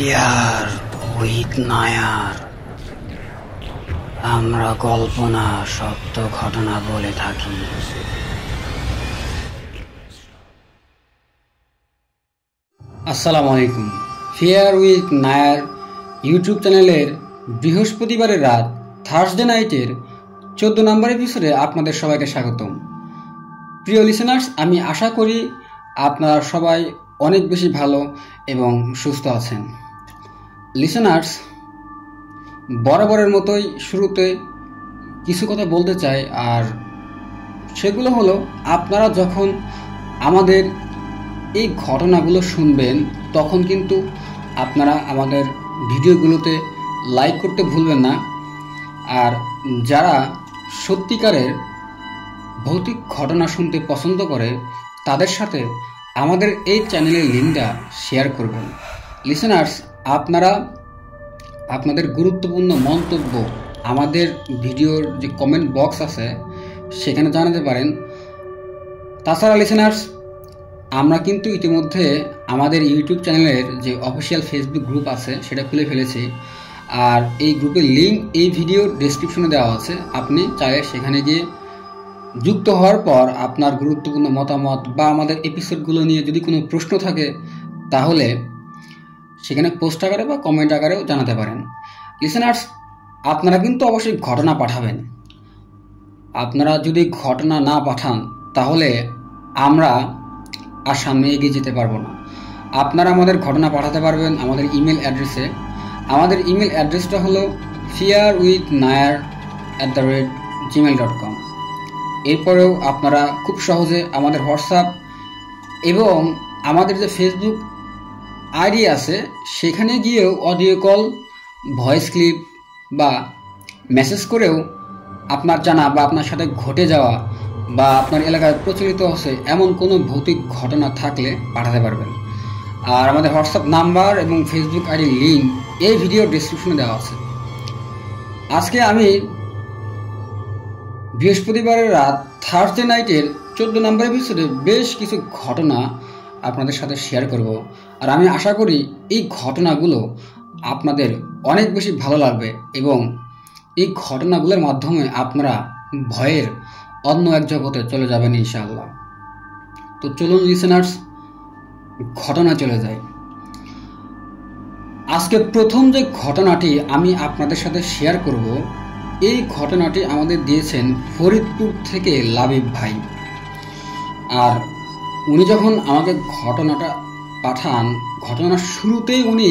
Fear with Nair. আমরা কল্পনা সত্য ঘটনা বলে থাকি। আসসালামু আলাইকুম। ফিয়ার উইথ নায়ার ইউটিউব চ্যানেলের বৃহস্পতিবারের রাত থার্সডে নাইটের 14 নম্বর এপিসোডে আপনাদের সবাইকে স্বাগতম। প্রিয় লিসেনার্স, আমি আশা করি আপনারা সবাই অনেক বেশি ভালো এবং সুস্থ আছেন। লিসেনার্স, বরাবরের মতোই শুরুতে কিছু কথা বলতে চাই, আর সেগুলো হলো আপনারা যখন আমাদের এই ঘটনাগুলো শুনবেন তখন কিন্তু আপনারা আমাদের ভিডিওগুলোতে লাইক করতে ভুলবেন না। আর যারা সত্যিকারের ভৌতিক ঘটনা শুনতে পছন্দ করে তাদের সাথে আমাদের এই চ্যানেলের লিঙ্কটা শেয়ার করবেন। লিসেনার্স, আপনারা আপনাদের গুরুত্বপূর্ণ মন্তব্য আমাদের ভিডিওর যে কমেন্ট বক্স আছে সেখানে জানাতে পারেন। তাছাড়া লিসেনার্স, আমরা কিন্তু ইতিমধ্যে আমাদের ইউটিউব চ্যানেলের যে অফিসিয়াল ফেসবুক গ্রুপ আছে সেটা খুলে ফেলেছি, আর এই গ্রুপের লিঙ্ক এই ভিডিওর ডেসক্রিপশনে দেওয়া আছে। আপনি চাইলে সেখানে গিয়ে যুক্ত হওয়ার পর আপনার গুরুত্বপূর্ণ মতামত বা আমাদের এপিসোডগুলো নিয়ে যদি কোনো প্রশ্ন থাকে তাহলে সেখানে পোস্ট আকারে বা কমেন্ট আকারেও জানাতে পারেন। লিসেনার্স, আপনারা কিন্তু অবশ্যই ঘটনা পাঠাবেন। আপনারা যদি ঘটনা না পাঠান তাহলে আমরা আর সামনে এগিয়ে যেতে পারবো না। আপনারা আমাদের ঘটনা পাঠাতে পারবেন আমাদের ইমেল অ্যাড্রেসে। আমাদের ইমেল অ্যাড্রেসটা হলো fearwithnair@gmail.com। এরপরেও আপনারা খুব সহজে আমাদের হোয়াটসঅ্যাপ এবং আমাদের যে ফেসবুক আইডি আছে সেখানে গিয়েও অডিও কল, ভয়েস ক্লিপ বা মেসেজ করেও আপনার জানা বা আপনার সাথে ঘটে যাওয়া বা আপনার এলাকায় প্রচলিত আছে এমন কোনো ভৌতিক ঘটনা থাকলে পাঠাতে পারবেন। আর আমাদের হোয়াটসঅ্যাপ নাম্বার এবং ফেসবুক আইডির লিঙ্ক এই ভিডিওর ডেসক্রিপশনে দেওয়া আছে। আজকে আমি বৃহস্পতিবারের রাত থার্সডে নাইটের 14 নম্বর এপিসোডে বেশ কিছু ঘটনা আপনাদের সাথে শেয়ার করব, আর আমি আশা করি এই ঘটনাগুলো আপনাদের অনেক বেশি ভালো লাগবে এবং এই ঘটনাগুলোর মাধ্যমে আপনারা ভয়ের অন্য এক জগতে চলে যাবেন ইনশাআল্লাহ। তো চলুন লিসেনার্স, ঘটনা চলে যায়। আজকে প্রথম যে ঘটনাটি আমি আপনাদের সাথে শেয়ার করব, এই ঘটনাটি আমাদের দিয়েছেন ফরিদপুর থেকে লাবিব ভাই। আর উনি যখন আমাকে ঘটনাটা পাঠান, ঘটনার শুরুতেই উনি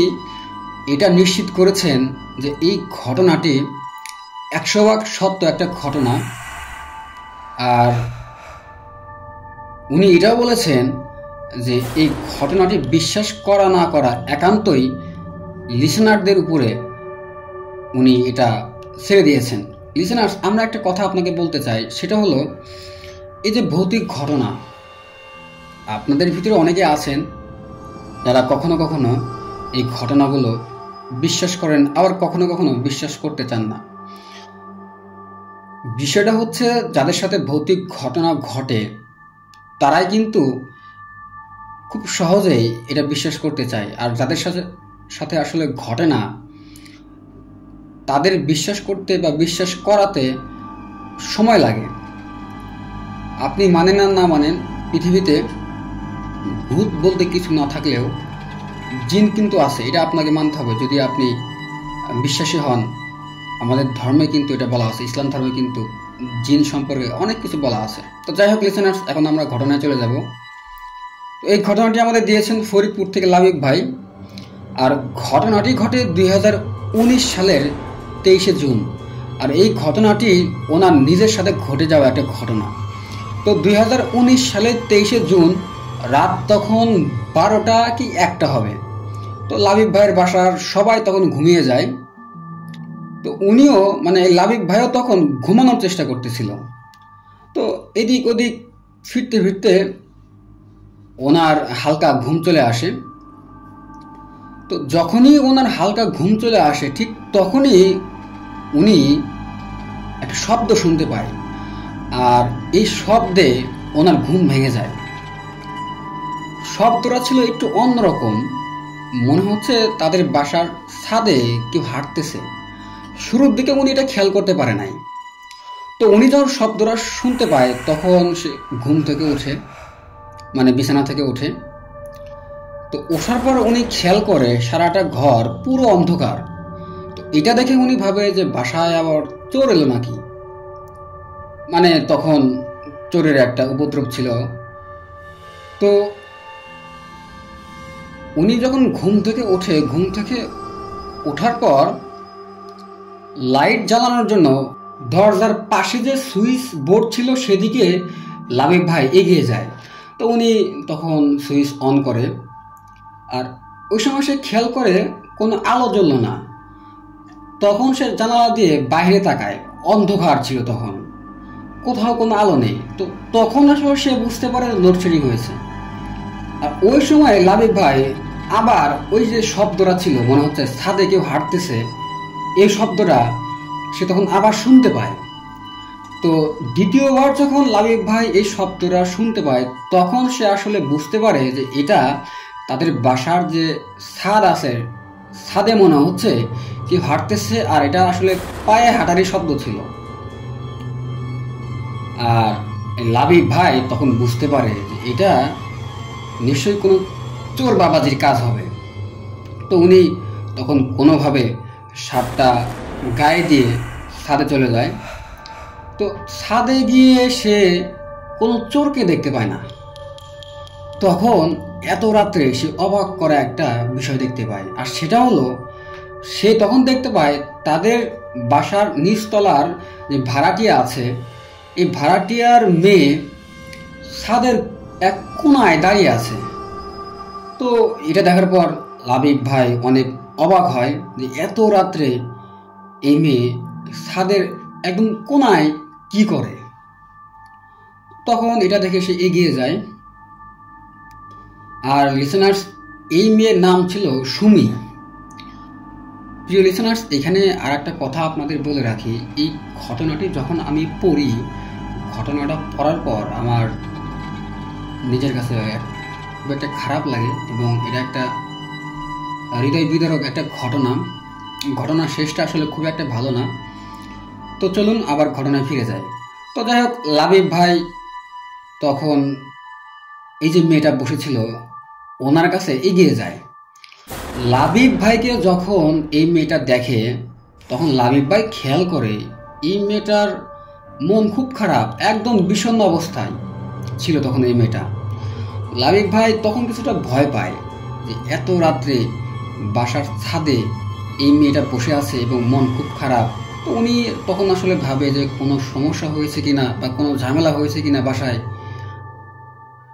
এটা নিশ্চিত করেছেন যে এই ঘটনাটি 100% সত্য একটা ঘটনা। আর উনি এটাও বলেছেন যে এই ঘটনাটি বিশ্বাস করা না করা একান্তই লিসেনারদের উপরে উনি এটা ছেড়ে দিয়েছেন। লিসেনার্স, আমরা একটা কথা আপনাকে বলতে চাই, সেটা হলো এই যে ভৌতিক ঘটনা, আপনাদের ভিতরে অনেকে আছেন যারা কখনো কখনো এই ঘটনাগুলো বিশ্বাস করেন, আবার কখনো কখনো বিশ্বাস করতে চান না। বিষয়টা হচ্ছে যাদের সাথে ভৌতিক ঘটনা ঘটে তারাই কিন্তু খুব সহজেই এটা বিশ্বাস করতে চায়, আর যাদের সাথে আসলে ঘটে না তাদের বিশ্বাস করতে বা বিশ্বাস করাতে সময় লাগে। আপনি মানেন আর না মানেন, পৃথিবীতে ভূত বলতে কিছু না থাকলেও জিন কিন্তু আছে, এটা আপনাকে মানতে হবে যদি আপনি বিশ্বাসী হন। আমাদের ধর্মে কিন্তু এটা বলা আছে, ইসলাম ধর্মে কিন্তু জিন সম্পর্কে অনেক কিছু বলা আছে। তো যাই হোক লিসেনার্স, এখন আমরা ঘটনায় চলে যাব। তো এই ঘটনাটি আমাদের দিয়েছেন ফরিদপুর থেকে লাবিব ভাই। আর ঘটনাটি ঘটে 2019 সালের 23শে জুন। আর এই ঘটনাটি ওনার নিজের সাথে ঘটে যাওয়া একটা ঘটনা। তো 2019 সালের 23শে জুন রাত তখন 12টা কি 1টা হবে। তো লাবিব ভাইয়ের বাসার সবাই তখন ঘুমিয়ে যায়। তো উনিও লাবিব ভাইও তখন ঘুমানোর চেষ্টা করতেছিল। তো এদিক ওদিক ফিরতে ফিরতে ওনার হালকা ঘুম চলে আসে। তো যখনই ওনার হালকা ঘুম চলে আসে ঠিক তখনই উনি একটা শব্দ শুনতে পায়, আর এই শব্দে ওনার ঘুম ভেঙে যায়। শব্দটা ছিল একটু অন্যরকম, মনে হচ্ছে তাদের বাসার ছাদে কেউ হাঁটতেছে। শুরুর দিকে উনি এটা খেয়াল করতে পারে নাই। তো উনি যখন শব্দটা শুনতে পায় তখন সে ঘুম থেকে ওঠে, মানে বিছানা থেকে ওঠে। তো ওঠার পর উনি খেয়াল করে সারাটা ঘর পুরো অন্ধকার। তো এটা দেখে উনি ভাবে যে বাসায় আবার চোর এলো নাকি, মানে তখন চোরের একটা উপদ্রব ছিল। তো উনি যখন ঘুম থেকে ওঠে, ঘুম থেকে ওঠার পর লাইট জ্বালানোর জন্য দরজার পাশে যে সুইচ বোর্ড ছিল সেদিকে লাবিব ভাই এগিয়ে যায়। তো উনি তখন সুইচ অন করে, আর ওই সময় সে খেয়াল করে কোনো আলো জ্বলল না। তখন সে জানালা দিয়ে বাইরে তাকায়, অন্ধকার ছিল, তখন কোথাও কোনো আলো নেই। তো তখন আসলে সে বুঝতে পারে লোডশেডিং হয়েছে। আর ওই সময় লাবিব ভাই আবার ওই যে শব্দটা ছিল, মনে হচ্ছে ছাদে কেউ হাঁটতেছে, এই শব্দটা সে তখন আবার শুনতে পায়। তো দ্বিতীয়বার যখন লাবিব ভাই এই শব্দটা শুনতে পায় তখন সে আসলে বুঝতে পারে যে এটা তাদের বাসার যে ছাদ আছে, ছাদে মনে হচ্ছে কেউ হাঁটতেছে, আর এটা আসলে পায়ে হাঁটারই শব্দ ছিল। আর লাবিব ভাই তখন বুঝতে পারে যে এটা নিশ্চয়ই কোনো চোর বাবাজির কাজ হবে। তো উনি তখন কোনোভাবে শার্টটা গায়ে দিয়ে ছাদে চলে যায়। তো ছাদে গিয়ে সে কোনো চোরকে দেখতে পায় না। তখন এত রাত্রে সে অবাক করা একটা বিষয় দেখতে পায়, আর সেটা হলো সে তখন দেখতে পায় তাদের বাসার নিচতলার যে ভাড়াটিয়া আছে, এই ভাড়াটিয়ার মেয়ে ছাদের এক কোনায় দাঁড়িয়ে আছে। তো এটা দেখার পর লাবিব ভাই অনেক অবাক হয় যে এত রাত্রে এই মেয়ে ছাদের একদম কোনায় কি করে। তখন এটা দেখে সে এগিয়ে যায়। আর লিসেনার্স, এই মেয়ের নাম ছিল সুমি। প্রিয় লিসেনার্স, এখানে আর একটা কথা আপনাদের বলে রাখি, এই ঘটনাটি যখন আমি পড়ি, ঘটনাটা পড়ার পর আমার নিজের কাছে খুব একটা খারাপ লাগে এবং এটা একটা হৃদয় বিদারক একটা ঘটনার শেষটা আসলে খুব একটা ভালো না। তো চলুন আবার ঘটনায় ফিরে যায়। তো যাই হোক, লাবিব ভাই তখন এই যে মেয়েটা বসেছিল ওনার কাছে এগিয়ে যায়। লাবিব ভাইকে যখন এই মেয়েটা দেখে তখন লাবিব ভাই খেয়াল করে এই মেয়েটার মন খুব খারাপ, একদম বিষণ্ণ অবস্থায় ছিল তখন এই মেয়েটা। লাবিব ভাই তখন কিছুটা ভয় পায় যে এত রাত্রে বাসার ছাদে এই মেয়েটা বসে আছে এবং মন খুব খারাপ। তো উনি তখন আসলে ভাবে যে কোনো সমস্যা হয়েছে কিনা বা কোনো ঝামেলা হয়েছে কিনা বাসায়।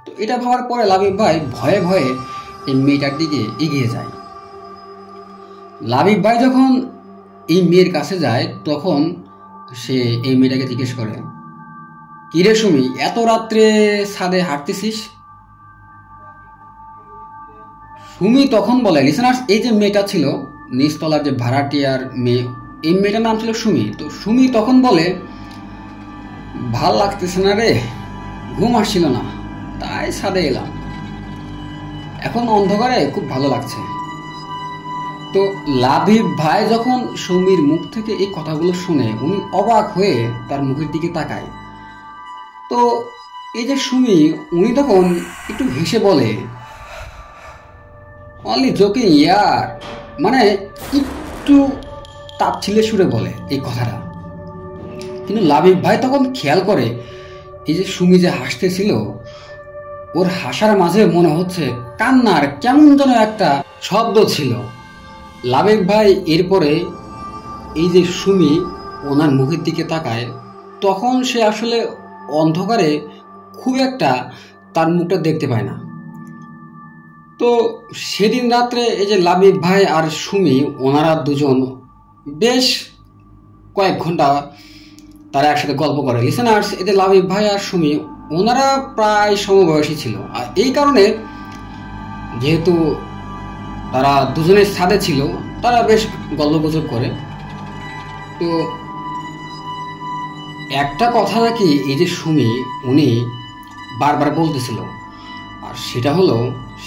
তো এটা ভাবার পরে লাবিব ভাই ভয়ে ভয়ে এই মেয়েটার দিকে এগিয়ে যায়। লাবিব ভাই যখন এই মেয়ের কাছে যায় তখন সে এই মেয়েটাকে জিজ্ঞেস করে, কিরে সুমি, এত রাত্রে ছাদে হাঁটতেছিস? সুমি তখন বলে, লিসেনার্স, এই যে মেয়েটা ছিল নিচতলার যে ভাড়াটিয়ার মেয়ে, এই মেয়েটার নাম ছিল সুমি। তো সুমি তখন বলে, ভাল লাগতেছে না রে, ঘুম আসছিল না, তাই ছাদে এলাম, এখন অন্ধকারে খুব ভালো লাগছে। তো লাবিব ভাই যখন সুমির মুখ থেকে এই কথাগুলো শুনে উনি অবাক হয়ে তার মুখের দিকে তাকায়। তো এই যে সুমি, উনি তখন একটু হেসে বলে, অনলি জোকিং ইয়ার, মানে একটু তাচ্ছিল্যের সুরে বলে এই কথাটা। কিন্তু লাবিব ভাই তখন খেয়াল করে এই যে সুমি যে হাসতেছিল, ওর হাসার মাঝে মনে হচ্ছে কান্নার কেমন যেন একটা শব্দ ছিল। লাবিব ভাই এরপরে এই যে সুমি ওনার মুখের দিকে তাকায়, তখন সে আসলে অন্ধকারে খুব একটা তার মুখটা দেখতে পায় না। তো সেদিন রাত্রে এই যে লাবিব ভাই আর সুমি ওনারা দুজন বেশ কয়েক ঘন্টা তারা একসাথে গল্প করে। লিসেনার্স, এতে লাবিব ভাই আর সুমি ওনারা প্রায় সমবয়সী ছিল, আর এই কারণে যেহেতু তারা দুজনের ছাদে ছিল তারা বেশ গল্পগুজব করে। তো একটা কথা নাকি এই যে সুমি উনি বারবার বলতেছিল, আর সেটা হলো,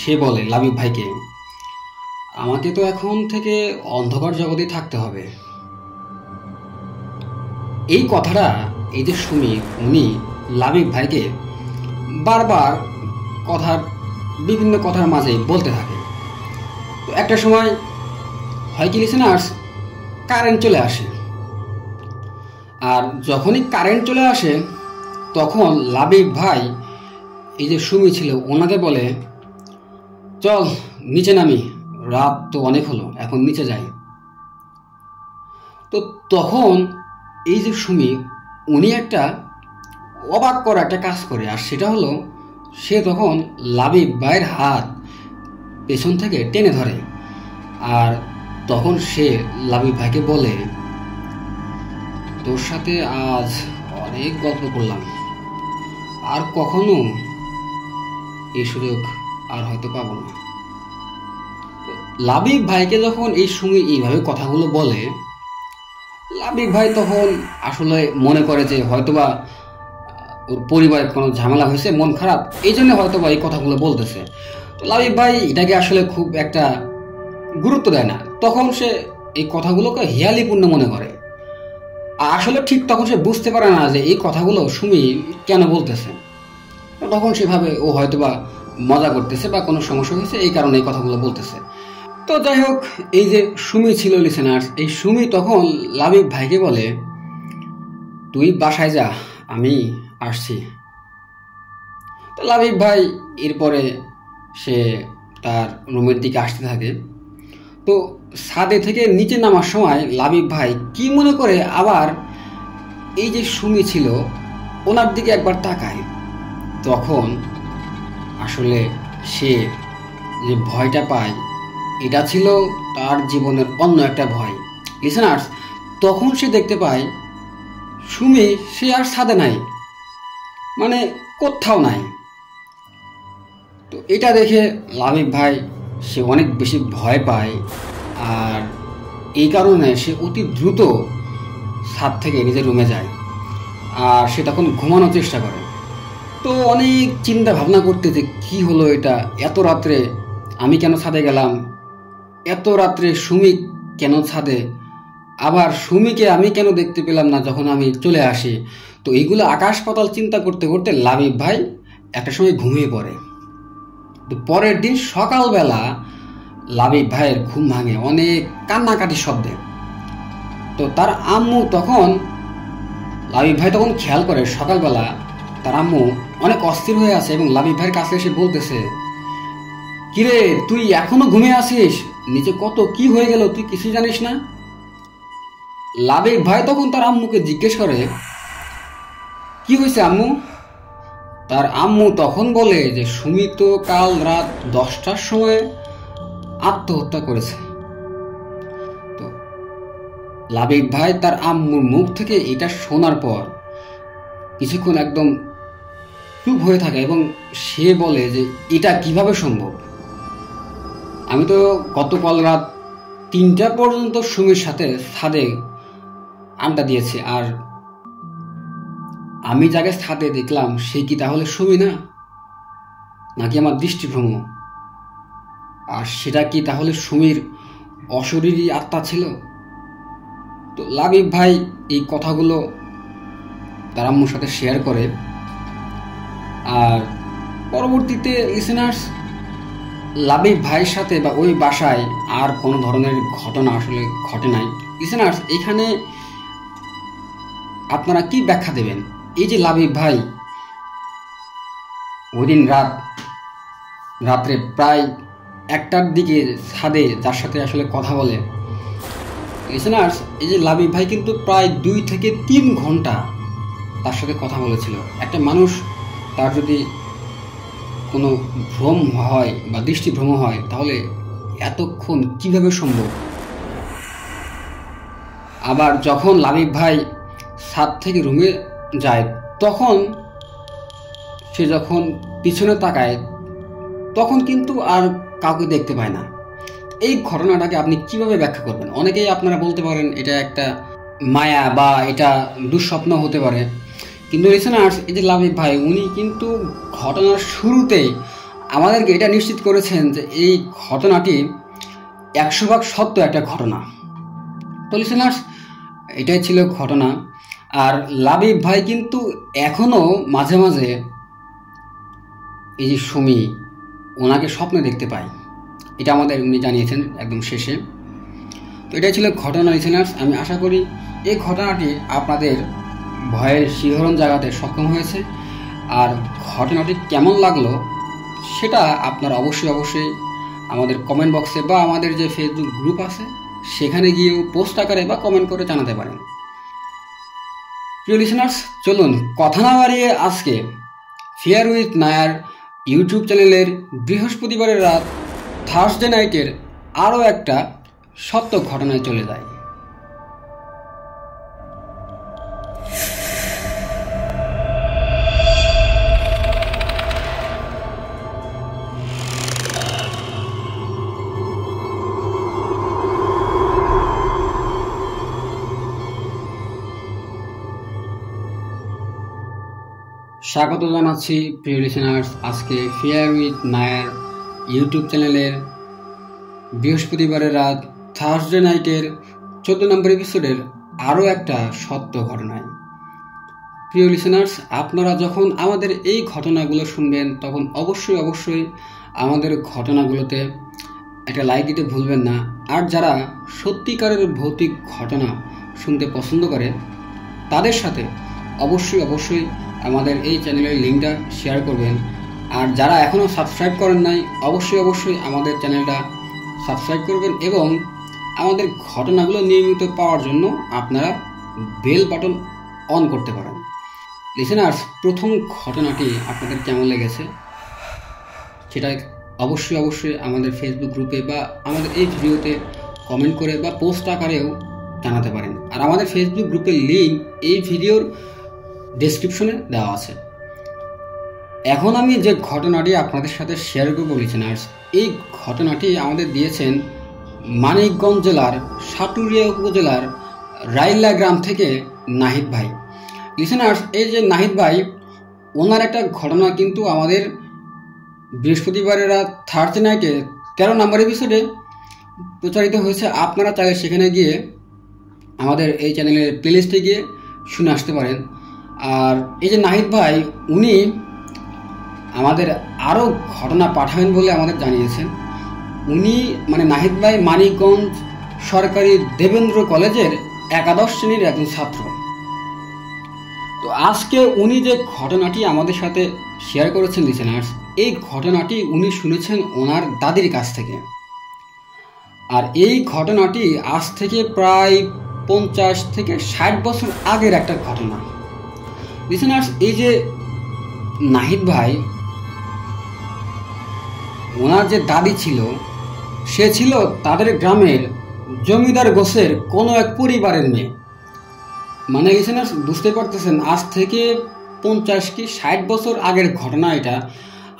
সে বলে লাবিব ভাইকে, আমাকে তো এখন থেকে অন্ধকার জগতেই থাকতে হবে। এই কথাটা এই যে সুমি উনি লাবিব ভাইকে বারবার বিভিন্ন কথার মাঝে বলতে থাকে। তো একটা সময় হয় কি লিসেনার্স, কারেন্ট চলে আসে। আর যখনই কারেন্ট চলে আসে তখন লাবিব ভাই এই যে সুমি ছিল ওনাকে বলে, চল নিচে নামি, রাত তো অনেক হলো, এখন নিচে যাই। তো তখন এই যে সুমি উনি একটা অবাক করা একটা কাজ করে, আর সেটা হলো সে তখন লাবিব ভাইয়ের হাত পেছন থেকে টেনে ধরে। আর তখন সে লাবিব ভাইকে বলে, তোর সাথে আজ অনেক গল্প করলাম, আর কখনো এই সুযোগ আর হয়তো পাবো না। লাবিব ভাইকে যখন এই সুমি এইভাবে কথাগুলো বলে, লাবিব ভাই তখন আসলে মনে করে যে হয়তোবা ওর পরিবারে কোনো ঝামেলা হয়েছে, মন খারাপ, এই জন্য হয়তোবা এই কথাগুলো বলতেছে। তো লাবিব ভাই এটাকে আসলে খুব একটা গুরুত্ব দেয় না। তখন সে এই কথাগুলোকে হেয়ালিপূর্ণ মনে করে। আসলে ঠিক তখন সে বুঝতে পারে না যে এই কথাগুলো সুমি কেন বলতেছে। তখন সেভাবে ও হয়তোবা মজা করতেছে বা কোনো সমস্যা হয়েছে এই কারণে এই কথাগুলো বলতেছে। তো যাই হোক, এই যে সুমি ছিল লিসেনার্স, এই সুমি তখন লাবিব ভাইকে বলে, তুই বাসায় যা, আমি আসছি। তো লাবিব ভাই এরপরে সে তার রুমের দিকে আসতে থাকে। তো ছাদে থেকে নিচে নামার সময় লাবিব ভাই কি মনে করে আবার এই যে সুমি ছিল ওনার দিকে একবার তাকায়। তখন আসলে সে যে ভয়টা পায় এটা ছিল তার জীবনের অন্য একটা ভয়। লিসেনার্স, তখন সে দেখতে পায় সুমি সে আর ছাদে নাই, মানে কোথাও নাই। তো এটা দেখে লাবিব ভাই সে অনেক বেশি ভয় পায়, আর এই কারণে সে অতি দ্রুত ছাদ থেকে নিজের রুমে যায়। আর সে তখন ঘুমানোর চেষ্টা করে। তো অনেক চিন্তা ভাবনা করতে যে কী হলো এটা, এত রাত্রে আমি কেন ছাদে গেলাম, এত রাত্রে সুমি কেন ছাদে, আবার সুমিকে আমি কেন দেখতে পেলাম না যখন আমি চলে আসি। তো এইগুলো আকাশ পাতাল চিন্তা করতে করতে লাবিব ভাই একটা সময় ঘুমিয়ে পড়ে। তো পরের দিন সকালবেলা লাবিব ভাইয়ের ঘুম ভাঙে অনেক কান্নাকাটি শব্দে। তো তার আম্মু তখন, লাবিব ভাই তখন খেয়াল করে সকালবেলা তার আম্মু অনেক অস্থির হয়ে আছে এবং লাবিব ভাইয়ের কাছে এসে বলতেছে, কিরে তুই এখনো ঘুমিয়ে আছিস, নিচে কত কি হয়ে গেল তুই কিছু জানিস না? লাবিব ভাই তখন তার আম্মুকে জিজ্ঞেস করে, কি হয়েছে আম্মু? তার আম্মু তখন বলে যে সুমি তো কাল রাত 10টার সময় আত্মহত্যা করেছে। তো লাবিব ভাই তার আম্মুর মুখ থেকে এটা শোনার পর কিছুক্ষণ একদম চুপ হয়ে থাকে এবং সে বলে যে এটা কিভাবে সম্ভব? আমি তো গতকাল রাত 3টা পর্যন্ত সুমির সাথে ছাদে আড্ডা দিয়েছি, আর আমি যাকে ছাদে দেখলাম সে কি তাহলে সুমি না, নাকি আমার দৃষ্টিভ্রম? আর সেটা কি তাহলে সুমির অশরীরী আত্মা ছিল? তো লাবিব ভাই এই কথাগুলো তার আম্মুর সাথে শেয়ার করে। আর পরবর্তীতে লিসেনার্স, লাবিব ভাইয়ের সাথে বা ওই বাসায় আর কোনো ধরনের ঘটনা আসলে ঘটে নাই। লিসেনার্স, এখানে আপনারা কি ব্যাখ্যা দেবেন? এই যে লাবিব ভাই ওই দিন রাত্রে প্রায় 1টার দিকে ছাদে যার সাথে আসলে কথা বলে, লিসেনার্স, এই যে লাবিব ভাই কিন্তু প্রায় 2 থেকে 3 ঘন্টা তার সাথে কথা বলেছিল। একটা মানুষ তার যদি কোনো ভ্রম হয় বা দৃষ্টিভ্রম হয় তাহলে এতক্ষণ কিভাবে সম্ভব? আবার যখন লাবিব ভাই ছাদ থেকে রুমে যায় তখন সে যখন পিছনে তাকায় তখন কিন্তু আর কাউকে দেখতে পায় না। এই ঘটনাটাকে আপনি কিভাবে ব্যাখ্যা করবেন? অনেকেই আপনারা বলতে পারেন এটা একটা মায়া বা এটা দুঃস্বপ্ন হতে পারে, কিন্তু লিসেনার্স, এই যে লাবিব ভাই উনি কিন্তু ঘটনার শুরুতেই আমাদেরকে এটা নিশ্চিত করেছেন যে এই ঘটনাটি 100 ভাগ সত্য একটা ঘটনা। তো লিসেনার্স, এটাই ছিল ঘটনা। আর লাবিব ভাই কিন্তু এখনও মাঝে মাঝে এই যে সুমি, ওনাকে স্বপ্নে দেখতে পায়, এটা আমাদের উনি জানিয়েছেন একদম শেষে। তো এটাই ছিল ঘটনা লিসেনার্স। আমি আশা করি এই ঘটনাটি আপনাদের ভয়ের শিহরণ জাগাতে সক্ষম হয়েছে। আর ঘটনাটি কেমন লাগলো সেটা আপনারা অবশ্যই আমাদের কমেন্ট বক্সে বা আমাদের যে ফেসবুক গ্রুপ আছে সেখানে গিয়েও পোস্ট আকারে বা কমেন্ট করে জানাতে পারেন। প্রিয় লিসেনার্স, চলুন কথা না বাড়িয়ে আজকে ফেয়ার উইথ নায়ার ইউটিউব চ্যানেলের বৃহস্পতিবারের রাত থার্সডে নাইটের আরও একটা সত্য ঘটনায় চলে যায়। স্বাগত জানাচ্ছি প্রিয় লিসেনার্স আজকে ফেয়ার উইথ নায়ার ইউটিউব চ্যানেলের বৃহস্পতিবারের রাত থার্সডে নাইটের 14 নম্বর এপিসোডের আরও একটা সত্য ঘটনায়। প্রিয় লিসেনার্স, আপনারা যখন আমাদের এই ঘটনাগুলো শুনবেন তখন অবশ্যই আমাদের ঘটনাগুলোতে একটা লাইক দিতে ভুলবেন না। আর যারা সত্যিকারের ভৌতিক ঘটনা শুনতে পছন্দ করে তাদের সাথে অবশ্যই আমাদের এই চ্যানেলের লিঙ্কটা শেয়ার করবেন। আর যারা এখনও সাবস্ক্রাইব করেন নাই অবশ্যই আমাদের চ্যানেলটা সাবস্ক্রাইব করবেন এবং আমাদের ঘটনাগুলো নিয়মিত পাওয়ার জন্য আপনারা বেল বাটন অন করতে পারেন। লিসেনার্স, প্রথম ঘটনাটি আপনাদের কেমন লেগেছে সেটা অবশ্যই আমাদের ফেসবুক গ্রুপে বা আমাদের এই ভিডিওতে কমেন্ট করে বা পোস্ট আকারেও জানাতে পারেন। আর আমাদের ফেসবুক গ্রুপের লিঙ্ক এই ভিডিওর ডেসক্রিপশনে দেওয়া আছে। এখন আমি যে ঘটনাটি আপনাদের সাথে শেয়ার করব লিসেনার্স, এই ঘটনাটি আমাদের দিয়েছেন মানিকগঞ্জ জেলার সাটুরিয়া উপজেলার রাইলা গ্রাম থেকে নাহিদ ভাই। লিসেনার্স, এই যে নাহিদ ভাই, ওনার একটা ঘটনা কিন্তু আমাদের বৃহস্পতিবারের রাত থার্সডে নাইটে 13 নম্বর এপিসোডে প্রচারিত হয়েছে। আপনারা চাইলে সেখানে গিয়ে আমাদের এই চ্যানেলের প্লেলিস্টে গিয়ে শুনে আসতে পারেন। আর এই যে নাহিদ ভাই, উনি আমাদের আরও ঘটনা পাঠাবেন বলে আমাদের জানিয়েছেন। উনি নাহিদ ভাই মানিকগঞ্জ সরকারি দেবেন্দ্র কলেজের 11 শ্রেণীর একজন ছাত্র। তো আজকে উনি যে ঘটনাটি আমাদের সাথে শেয়ার করেছেন লিসেনার্স, এই ঘটনাটি উনি শুনেছেন ওনার দাদির কাছ থেকে। আর এই ঘটনাটি আজ থেকে প্রায় 50 থেকে 60 বছর আগের একটা ঘটনা। লিসেনার্স, এই যে নাহিদ ভাই, ওনার যে দাদি ছিল সে ছিল তাদের গ্রামের জমিদার গোছের কোনো এক পরিবারের মেয়ে। লিসেনার্স, বুঝতে পারতেছেন আজ থেকে 50 কি 60 বছর আগের ঘটনা এটা।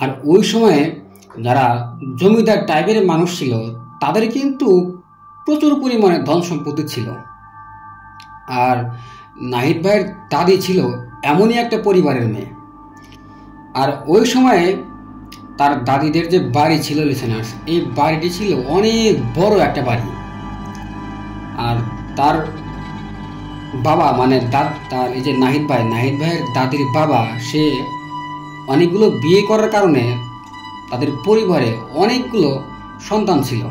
আর ওই সময়ে যারা জমিদার টাইপের মানুষ ছিল তাদের কিন্তু প্রচুর পরিমাণে ধন সম্পত্তি ছিল। আর নাহিদ ভাইয়ের দাদি ছিল এমনই একটা পরিবারের মেয়ে। আর ওই সময়ে তার দাদিদের যে বাড়ি ছিল লিসেনার্স, এই বাড়িটি ছিল অনেক বড় একটা বাড়ি। আর তার বাবা তার এই যে নাহিদ ভাইয়ের দাদির বাবা, সে অনেকগুলো বিয়ে করার কারণে তাদের পরিবারে অনেকগুলো সন্তান ছিল।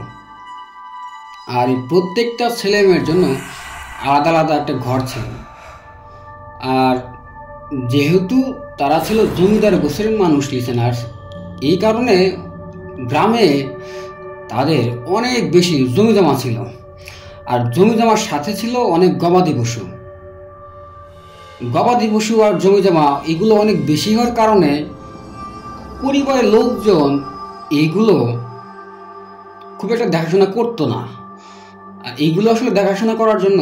আর এই প্রত্যেকটা ছেলে মেয়ের জন্য আলাদা একটা ঘর ছিল। আর যেহেতু তারা ছিল জমিদার গোছের মানুষ লিসেনার্স, এই কারণে গ্রামে তাদের অনেক বেশি জমিজমা ছিল। আর জমিজমার সাথে ছিল অনেক গবাদি পশু আর জমিজমা, এগুলো অনেক বেশি হওয়ার কারণে পরিবারের লোকজন এইগুলো খুব একটা দেখাশোনা করতো না। আর এইগুলো আসলে দেখাশোনা করার জন্য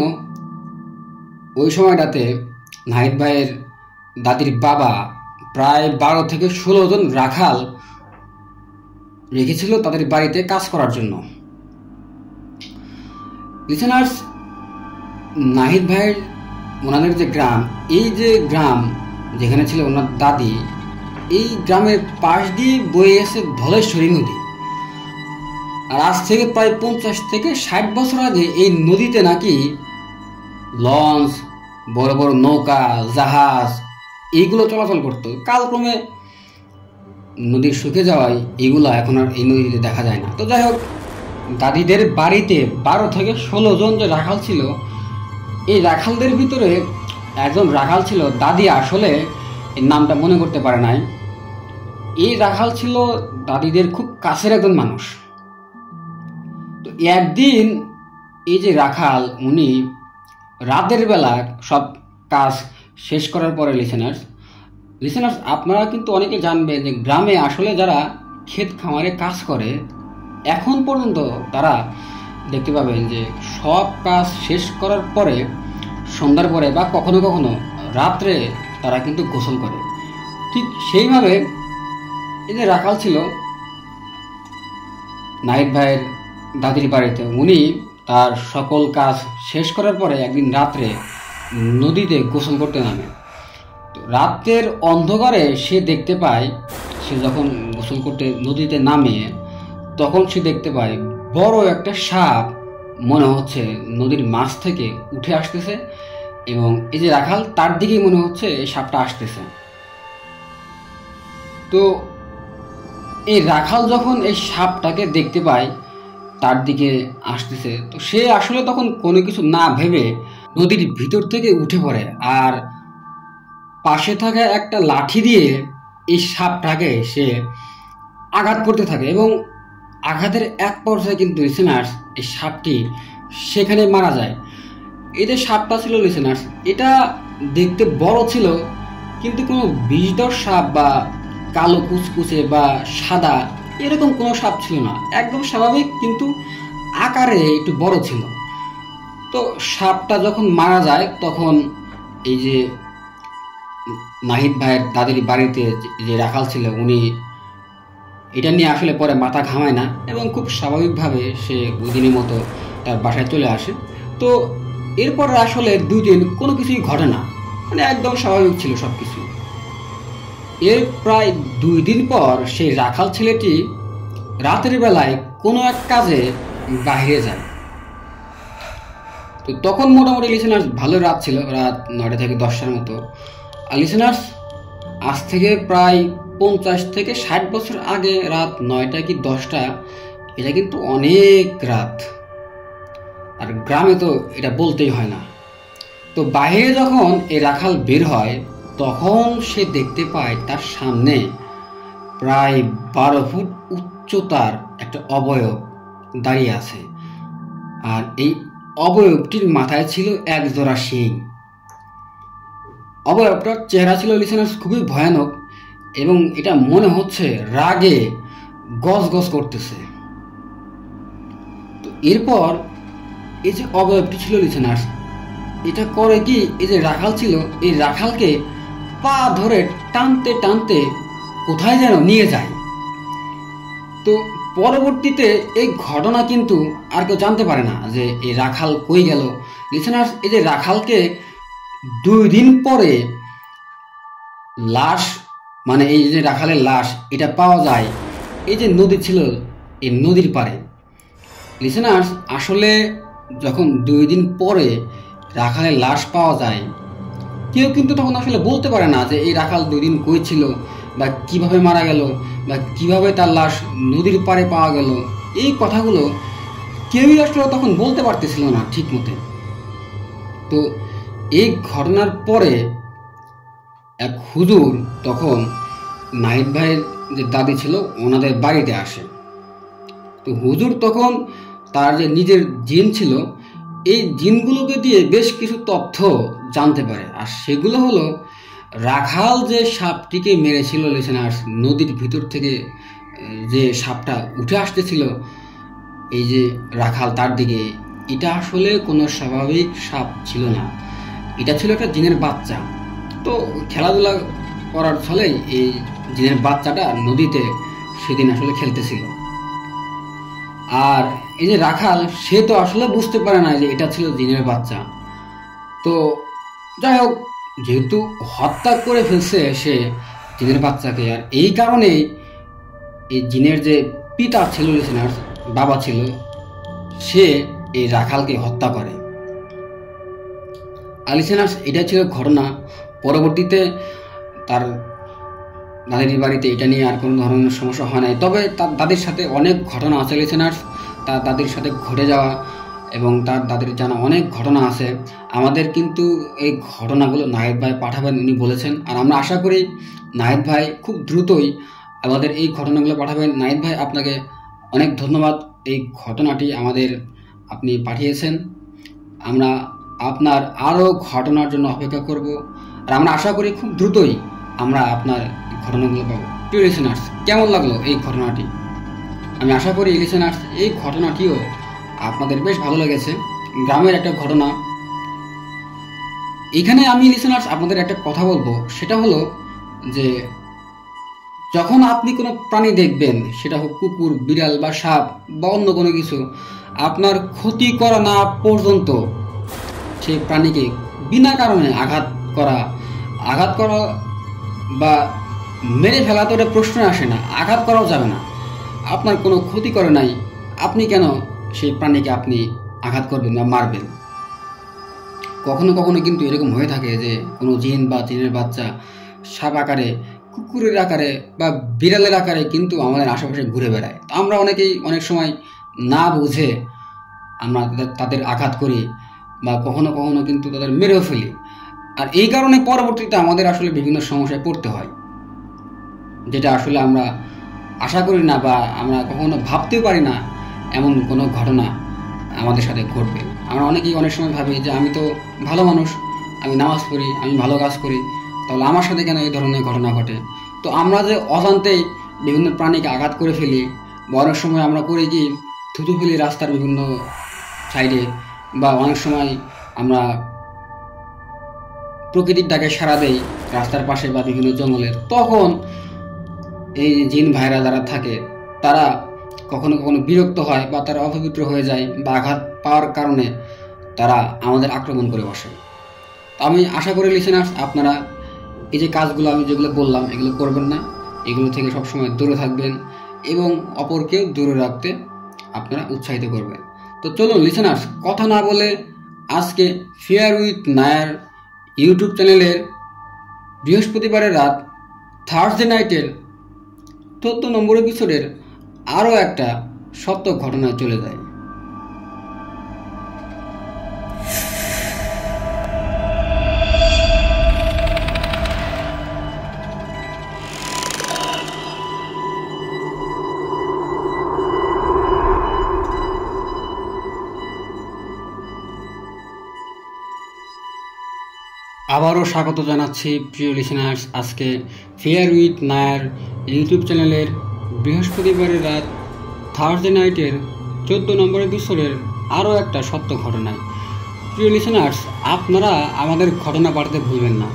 ওই সময়টাতে নাহিদ ভাইয়ের দাদির বাবা প্রায় 12 থেকে 16 জন রাখাল রেখেছিল তাদের বাড়িতে কাজ করার জন্য। লিসেনার্স, নাহিদ ভাইয়ের ওনাদের যে গ্রাম, এই যে গ্রাম যেখানে ছিল ওনার দাদি, এই গ্রামের পাশ দিয়ে বয়ে গেছে ধলেশ্বরী নদী। আর আজ থেকে প্রায় 50 থেকে 60 বছর আগে এই নদীতে নাকি লঞ্চ, বড় বড় নৌকা, জাহাজ এইগুলো চলাচল করতো। কালক্রমে নদী শুকিয়ে যাওয়ায় এগুলো এখন আর এই নদীতে দেখা যায় না। তো যাই হোক, দাদিদের বাড়িতে 12 থেকে 16 জন যে রাখাল ছিল, এই রাখালদের ভিতরে একজন রাখাল ছিল, দাদি আসলে এর নামটা মনে করতে পারে নাই। এই রাখাল ছিল দাদিদের খুব কাছের একজন মানুষ। তো একদিন এই যে রাখাল, উনি রাতের বেলা সব কাজ শেষ করার পরে লিসেনার্স আপনারা কিন্তু অনেকে জানবেন যে গ্রামে আসলে যারা ক্ষেত খামারে কাজ করে এখন পর্যন্ত তারা দেখতে পাবেন যে সব কাজ শেষ করার পরে সন্ধ্যার পরে বা কখনো কখনো রাত্রে তারা কিন্তু গোসল করে। ঠিক সেইভাবে এই যে রাখাল ছিল নাহিদ ভাইয়ের দাদির বাড়িতে, উনি তার সকল কাজ শেষ করার পরে একদিন রাত্রে নদীতে গোসল করতে নামে। তো রাতের অন্ধকারে সে দেখতে পায়, সে যখন গোসল করতে নদীতে নামে তখন সে দেখতে পায় বড় একটা সাপ মনে হচ্ছে নদীর মাছ থেকে উঠে আসতেছে, এবং এই যে রাখাল তার দিকেই মনে হচ্ছে এই সাপটা আসতেছে। তো এই রাখাল যখন এই সাপটাকে দেখতে পায় তার দিকে আসতেছে, তো সে আসলে তখন কোনো কিছু না ভেবে নদীর ভিতর থেকে উঠে পড়ে আর পাশে থাকা একটা লাঠি দিয়ে এই সাপটাকে সে আঘাত করতে থাকে, এবং আঘাতের এক পর্যায়ে কিন্তু লিসেনার্স এই সাপটি সেখানে মারা যায়। এই যে সাপটা ছিল লিসেনার্স, এটা দেখতে বড় ছিল, কিন্তু কোনো বিষধর সাপ বা কালো কুচকুচে বা সাদা এরকম কোনো সাপ ছিল না, একদম স্বাভাবিক, কিন্তু আকারে একটু বড় ছিল। তো সাপটা যখন মারা যায় তখন এই যে নাহিদ ভাইয়ের দাদির বাড়িতে যে রাখাল ছিল, উনি এটা নিয়ে আসলে পরে মাথা ঘামায় না এবং খুব স্বাভাবিকভাবে সে ওই দিনের মতো তার বাসায় চলে আসে। তো এরপরে আসলে 2 দিন কোনো কিছুই ঘটে না, মানে একদম স্বাভাবিক ছিল সব কিছু। এর প্রায় 2 দিন পর সেই রাখাল ছেলেটি রাতের বেলায় কোনো এক কাজে বাইরে যায়। তো তখন মোটামুটি লিসেনার্স ভালো রাত ছিল, রাত 9টা থেকে 10টার মতো। আর লিসেনার্স আজ থেকে প্রায় 50 থেকে 60 বছর আগে রাত 9টা কি 10টা, এটা কিন্তু অনেক রাত, আর গ্রামে তো এটা বলতেই হয় না। তো বাইরে যখন এই রাখাল বের হয় তখন সে দেখতে পায় তার সামনে প্রায় 12 ফুট উচ্চতার একটা অবয়ব দাঁড়িয়ে আছে, আর এই অবয়বটির মাথায় ছিল এক জোড়া শিং। অবয়বটার চেহারা ছিল লিসেনার্স খুবই ভয়ানক, এবং এটা মনে হচ্ছে রাগে গজ গজ করতেছে। তো এরপর এই যে অবয়বটি ছিল লিসেনার্স, এটা করে কি, এই যে রাখাল ছিল এই রাখালকে পা ধরে টানতে টানতে কোথায় যেন নিয়ে যায়। তো পরবর্তীতে এই ঘটনা কিন্তু আর কেউ জানতে পারে না যে এই রাখাল কই গেল। লিসেনার্স এই যে রাখালকে 2 দিন পরে লাশ, মানে এই যে রাখালের লাশ, এটা পাওয়া যায় এই যে নদী ছিল এই নদীর পাড়ে। লিসেনার্স আসলে যখন 2 দিন পরে রাখালের লাশ পাওয়া যায়, কেউ কিন্তু তখন আসলে বলতে পারে না যে এই রাখাল 2 দিন কই ছিল, বা কিভাবে মারা গেল, বা কিভাবে তার লাশ নদীর পাড়ে পাওয়া গেল। এই কথাগুলো কেউই আসলে তখন বলতে পারতেছিল না ঠিক মতে। তো এই ঘটনার পরে এক হুজুর তখন নাহিদ ভাইয়ের যে দাদি ছিল ওনাদের বাড়িতে আসে। তো হুজুর তখন তার যে নিজের জিন ছিল এই জিনগুলোকে দিয়ে বেশ কিছু তথ্য জানতে পারে, আর সেগুলো হলো রাখাল যে সাপটিকে মেরেছিল লিসেনার্স, নদীর ভিতর থেকে যে সাপটা উঠে আসতেছিল এই যে রাখাল তার দিকে, এটা আসলে কোনো স্বাভাবিক সাপ ছিল না, এটা ছিল একটা জিনের বাচ্চা। তো খেলাধুলা করার ফলে এই জিনের বাচ্চাটা নদীতে সেদিন আসলে খেলতেছিল। আর এই যে রাখাল, সে তো আসলে বুঝতে পারে না যে এটা ছিল জিনের বাচ্চা। তো যাই হোক, যেহেতু হত্যা করে ফেলছে সে জিনের বাচ্চাকে, আর এই কারণে এই জিনের যে পিতা ছিল লিসেনার্স, বাবা ছিল, সে এই রাখালকে হত্যা করে। লিসেনার্স, এটা ছিল ঘটনা। পরবর্তীতে তার দাদির বাড়িতে এটা নিয়ে আর কোনো ধরনের সমস্যা হয় নাই। তবে তার দাদির সাথে অনেক ঘটনা আছে লিসেনার্স, তার দাদির সাথে ঘটে যাওয়া এবং তার দাদির জানা অনেক ঘটনা আছে। আমাদের কিন্তু এই ঘটনাগুলো নাহিদ ভাই পাঠাবেন উনি বলেছেন, আর আমরা আশা করি নাহিদ ভাই খুব দ্রুতই আমাদের এই ঘটনাগুলো পাঠাবেন। নাহিদ ভাই, আপনাকে অনেক ধন্যবাদ। এই ঘটনাটি আমাদের আপনি পাঠিয়েছেন। আমরা আপনার আরও ঘটনার জন্য অপেক্ষা করব, আর আমরা আশা করি খুব দ্রুতই আমরা আপনার ঘটনাগুলো পাবো। প্রিয় লিসেনার্স, কেমন লাগলো এই ঘটনাটি? আমি আশা করি লিসেনার্স এই ঘটনাটিও আপনাদের বেশ ভালো লেগেছে। গ্রামের একটা ঘটনা। এখানে আমি লিসেনার্স আপনাদের একটা কথা বলবো, সেটা হলো যে যখন আপনি কোনো প্রাণী দেখবেন, সেটা হোক কুকুর, বিড়াল বা সাপ বা অন্য কোনো কিছু, আপনার ক্ষতি করা না পর্যন্ত সেই প্রাণীকে বিনা কারণে আঘাত করা বা মেরে ফেলা তো এটা প্রশ্ন আসে না, আঘাত করাও যাবে না। আপনার কোনো ক্ষতি করে নাই, আপনি কেন সেই প্রাণীকে আপনি আঘাত করবেন বা মারবেন? কখনো কখনো কিন্তু এরকম হয়ে থাকে যে কোনো জিন বা জিনের বাচ্চা সাপ আকারে, কুকুরের আকারে বা বিড়ালের আকারে কিন্তু আমাদের আশেপাশে ঘুরে বেড়ায়। তো আমরা অনেকেই অনেক সময় না বুঝে আমরা তাদের আঘাত করি বা কখনো কখনো কিন্তু তাদের মেরেও ফেলি। আর এই কারণে পরবর্তীতে আমাদের আসলে বিভিন্ন সমস্যায় পড়তে হয়, যেটা আসলে আমরা আশা করি না বা আমরা কখনো ভাবতেও পারি না এমন কোনো ঘটনা আমাদের সাথে ঘটবে। আমরা অনেকেই অনেক সময় ভাবি যে আমি তো ভালো মানুষ, আমি নামাজ পড়ি, আমি ভালো কাজ করি, তাহলে আমার সাথে কেন এই ধরনের ঘটনা ঘটে? তো আমরা যে অজান্তেই বিভিন্ন প্রাণীকে আঘাত করে ফেলি, বা অনেক সময় আমরা করি কি থুতু ফেলি রাস্তার বিভিন্ন সাইডে, বা অনেক সময় আমরা প্রকৃতির ডাকে সাড়া দেই রাস্তার পাশে বা বিভিন্ন জঙ্গলের, তখন এই জিন ভাইরা যারা থাকে তারা কখনো কখনো বিরক্ত হয় বা তারা অপবিত্র হয়ে যায় বা আঘাত পাওয়ার কারণে তারা আমাদের আক্রমণ করে বসে। তো আমি আশা করি লিসেনার্স আপনারা এই যে কাজগুলো আমি যেগুলো বললাম এগুলো করবেন না, এগুলো থেকে সবসময় দূরে থাকবেন এবং অপরকেও দূরে রাখতে আপনারা উৎসাহিত করবেন। তো চলুন লিসেনার্স, কথা না বলে আজকে ফেয়ার উইথ নায়ার ইউটিউব চ্যানেলের বৃহস্পতিবারের রাত থার্সডে নাইটের 14 নম্বর এপিসোডের আরও একটা সত্য ঘটনায় চলে যায়। আবারও স্বাগত জানাচ্ছি প্রিয় লিসেনার্স আজকে ফেয়ার উইথ নায়ার ইউটিউব চ্যানেলের বৃহস্পতিবারের রাত থার্সডে নাইটের 14 নম্বর এপিসোডের আরও একটা সত্য ঘটনায়। প্রিয় লিসেনার্স, আপনারা আমাদের ঘটনা পাঠাতে ভুলবেন না।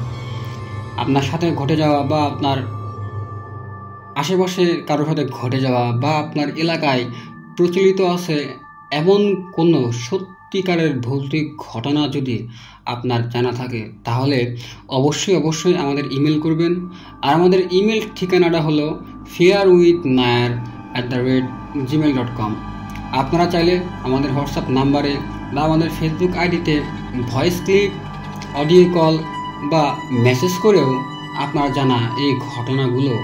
আপনার সাথে ঘটে যাওয়া বা আপনার আশেপাশে কারোর সাথে ঘটে যাওয়া বা আপনার এলাকায় প্রচলিত আছে এমন কোনো সত্যিকারের ভৌতিক ঘটনা যদি আপনার জানা থাকে, তাহলে অবশ্যই আমাদের ইমেল করবেন। আর আমাদের ইমেল ঠিকানাটা হলো fairwithnair@gmail.com। আপনারা চাইলে আমাদের হোয়াটসঅ্যাপ নাম্বারে বা আমাদের ফেসবুক আইডিতে ভয়েস ক্লিপ, অডিও কল বা মেসেজ করেও আপনার জানা এই ঘটনাগুলো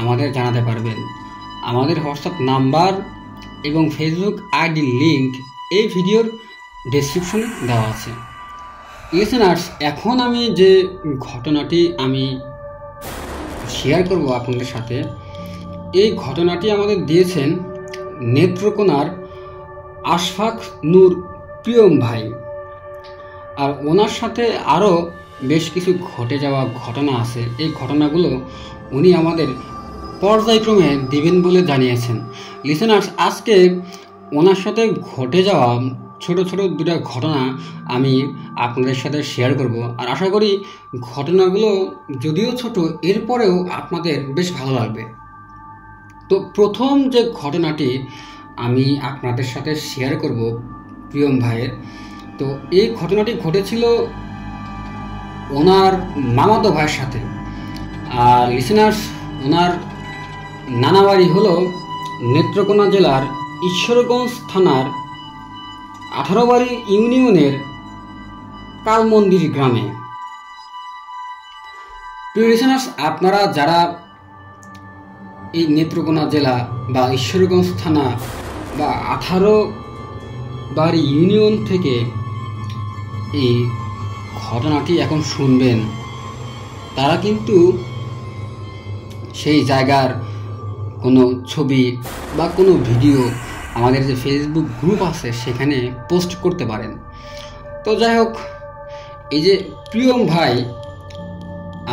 আমাদের জানাতে পারবেন। আমাদের হোয়াটসঅ্যাপ নাম্বার এবং ফেসবুক আইডি লিঙ্ক এই ভিডিওর ডেসক্রিপশনে দেওয়া আছে। লিসেনার্স, এখন আমি যে ঘটনাটি আমি শেয়ার করব আপনাদের সাথে, এই ঘটনাটি আমাদের দিয়েছেন নেত্রকোনার আশফাক নূর প্রিয়ম ভাই। আর ওনার সাথে আরও বেশ কিছু ঘটে যাওয়া ঘটনা আছে। এই ঘটনাগুলো উনি আমাদের পর্যায়ক্রমে দিবেন বলে জানিয়েছেন। লিসেনার্স, আজকে ওনার সাথে ঘটে যাওয়া ছোট ছোট দুটা ঘটনা আমি আপনাদের সাথে শেয়ার করব। আর আশা করি ঘটনাগুলো যদিও ছোট, এরপরেও আপনাদের বেশ ভালো লাগবে। তো প্রথম যে ঘটনাটি আমি আপনাদের সাথে শেয়ার করব প্রিয়ম ভাইয়ের, তো এই ঘটনাটি ঘটেছিল ওনার মামাতো ভাইয়ের সাথে। আর লিসেনার্স, ওনার নানা বাড়ি হলো নেত্রকোনা জেলার ঈশ্বরগঞ্জ থানার 18 ইউনিয়নের কালমন্দির গ্রামে। প্রিয় লিসেনার্স, আপনারা যারা এই নেত্রকোনা জেলা বা ঈশ্বরগঞ্জ থানা বা 18 ইউনিয়ন থেকে এই ঘটনাটি এখন শুনবেন, তারা কিন্তু সেই জায়গার কোনো ছবি বা কোনো ভিডিও আমাদের যে ফেসবুক গ্রুপ আছে সেখানে পোস্ট করতে পারেন। তো যাই হোক, এই যে প্রিয়ম ভাই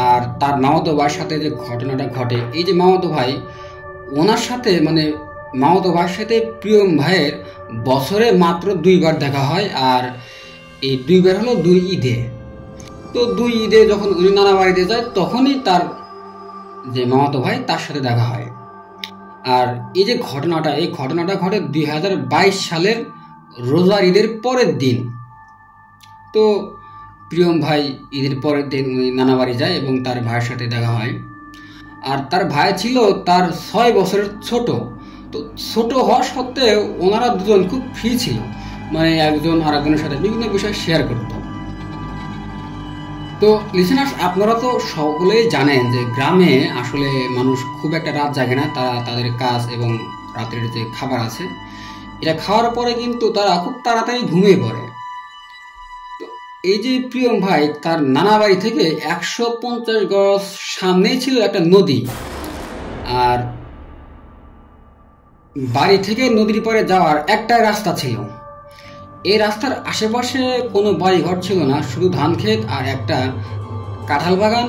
আর তার মামাতো ভাইয়ের সাথে যে ঘটনাটা ঘটে, এই যে মামাতো ভাই, ওনার সাথে মানে মামাতো ভাইয়ের সাথে প্রিয়ম ভাইয়ের বছরে মাত্র 2 বার দেখা হয়, আর এই 2 বার হলো 2 ঈদে। তো 2 ঈদে যখন উনি নানা বাড়িতে যায় তখনই তার যে মামাতো ভাই তার সাথে দেখা হয়। আর এই যে ঘটনাটা, এই ঘটনাটা ঘটে 2022 সালের রোজার ঈদের পরের দিন। তো প্রিয়ম ভাই ঈদের পরের দিন উনি নানা বাড়ি যায় এবং তার ভাইয়ের সাথে দেখা হয়। আর তার ভাই ছিল তার 6 বছরের ছোট। তো ছোট হওয়া সত্ত্বেও ওনারা দুজন খুব ফ্রি ছিল, মানে একজন আরেকজনের সাথে বিভিন্ন বিষয় শেয়ার করত। তো লিসেনার্স, আপনারা তো সকলেই জানেন যে গ্রামে আসলে মানুষ খুব একটা রাত জাগে না, তারা তাদের কাজ এবং রাতের যে খাবার আছে এটা খাওয়ার পরে কিন্তু তারা খুব তাড়াতাড়ি ঘুমিয়ে পড়ে। তো এই যে প্রিয়ম ভাই, তার নানা বাড়ি থেকে 150 গজ সামনেই ছিল একটা নদী, আর বাড়ি থেকে নদীর পাড়ে যাওয়ার একটাই রাস্তা ছিল। এই রাস্তার আশেপাশে কোনো বাড়িঘর ছিল না, শুধু ধান ক্ষেত আর একটা কাঁঠাল বাগান,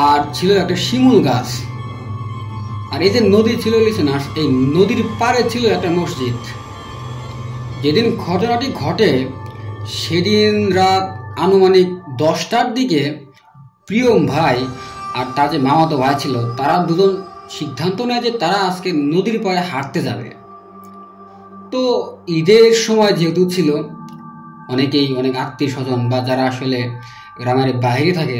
আর ছিল একটা শিমুল গাছ। আর এই যে নদী ছিল লিসেনার্স, এই নদীর পাড়ে ছিল একটা মসজিদ। যেদিন ঘটনাটি ঘটে সেদিন রাত আনুমানিক 10টার দিকে প্রিয়ম ভাই আর তার যে মামাতো ভাই ছিল তারা দুজন সিদ্ধান্ত নেয় যে তারা আজকে নদীর পাড়ে হাঁটতে যাবে। তো ঈদের সময় যেহেতু ছিল, অনেকেই অনেক আত্মীয় স্বজন বা যারা আসলে গ্রামের বাইরে থাকে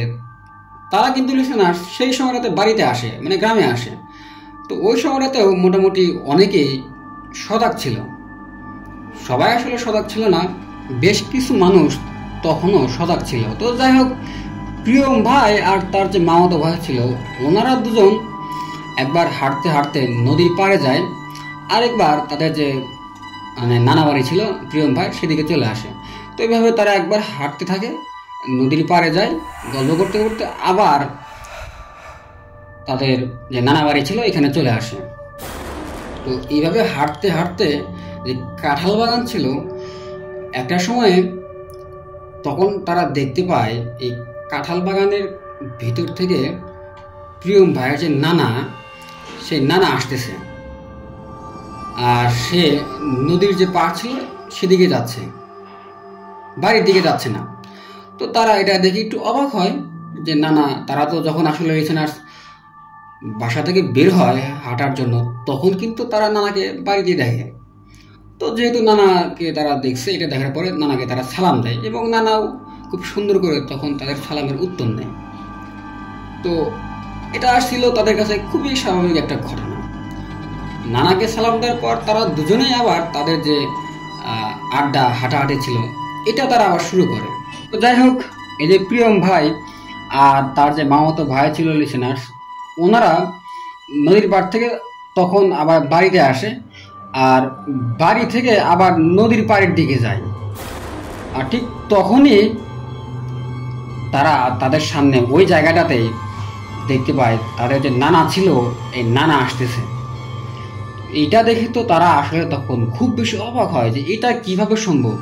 তারা কিন্তু লিসেনার্স সেই সময়টাতে বাড়িতে আসে, মানে গ্রামে আসে। তো ওই সময়টাতেও মোটামুটি অনেকেই সজাগ ছিল, সবাই আসলে সজাগ ছিল না, বেশ কিছু মানুষ তখনও সজাগ ছিল। তো যাই হোক, প্রিয়ম ভাই আর তার যে মামাতো ভাই ছিল ওনারা দুজন একবার হাঁটতে হাঁটতে নদীর পাড়ে যায়, আরেকবার তাদের যে মানে নানা বাড়ি ছিল প্রিয়ম ভাই সেদিকে চলে আসে। তো এইভাবে তারা একবার হাঁটতে থাকে, নদীর পাড়ে যায়, গল্প করতে করতে আবার তাদের যে নানা বাড়ি ছিল এখানে চলে আসে। তো এইভাবে হাঁটতে হাঁটতে যে কাঁঠাল বাগান ছিল, একটা সময়ে তখন তারা দেখতে পায় এই কাঁঠাল বাগানের ভিতর থেকে প্রিয়ম ভাইয়ের যে নানা, সেই নানা আসতেছে, আর সে নদীর যে পাড় ছিল সেদিকে যাচ্ছে, বাড়ির দিকে যাচ্ছে না। তো তারা এটা দেখে একটু অবাক হয় যে নানা, তারা তো যখন আসলে লিসেনার্স বাসা থেকে বের হয় হাঁটার জন্য তখন কিন্তু তারা নানাকে বাড়িতে দেখে। তো যেহেতু নানাকে তারা দেখছে, এটা দেখার পরে নানাকে তারা সালাম দেয় এবং নানাও খুব সুন্দর করে তখন তাদের সালামের উত্তর নেয়। তো এটা ছিল তাদের কাছে খুবই স্বাভাবিক একটা ঘটনা। নানাকে সালাম দেওয়ার পর তারা দুজনেই আবার তাদের যে আড্ডা হাঁটাহাঁটি ছিল এটা তারা আবার শুরু করে। তো যাই হোক, এই যে প্রিয়ম ভাই আর তার যে মামাতো ভাই ছিল লিসেনার্স, ওনারা নদীর পাড় থেকে তখন আবার বাড়িতে আসে, আর বাড়ি থেকে আবার নদীর পাড়ের দিকে যায়। আর ঠিক তখনই তারা তাদের সামনে ওই জায়গাটাতে দেখতে পায় তাদের যে নানা ছিল এই নানা আসতেছে। এইটা দেখে তো তারা আসলে তখন খুব বেশি অবাক হয় যে এটা কিভাবে সম্ভব,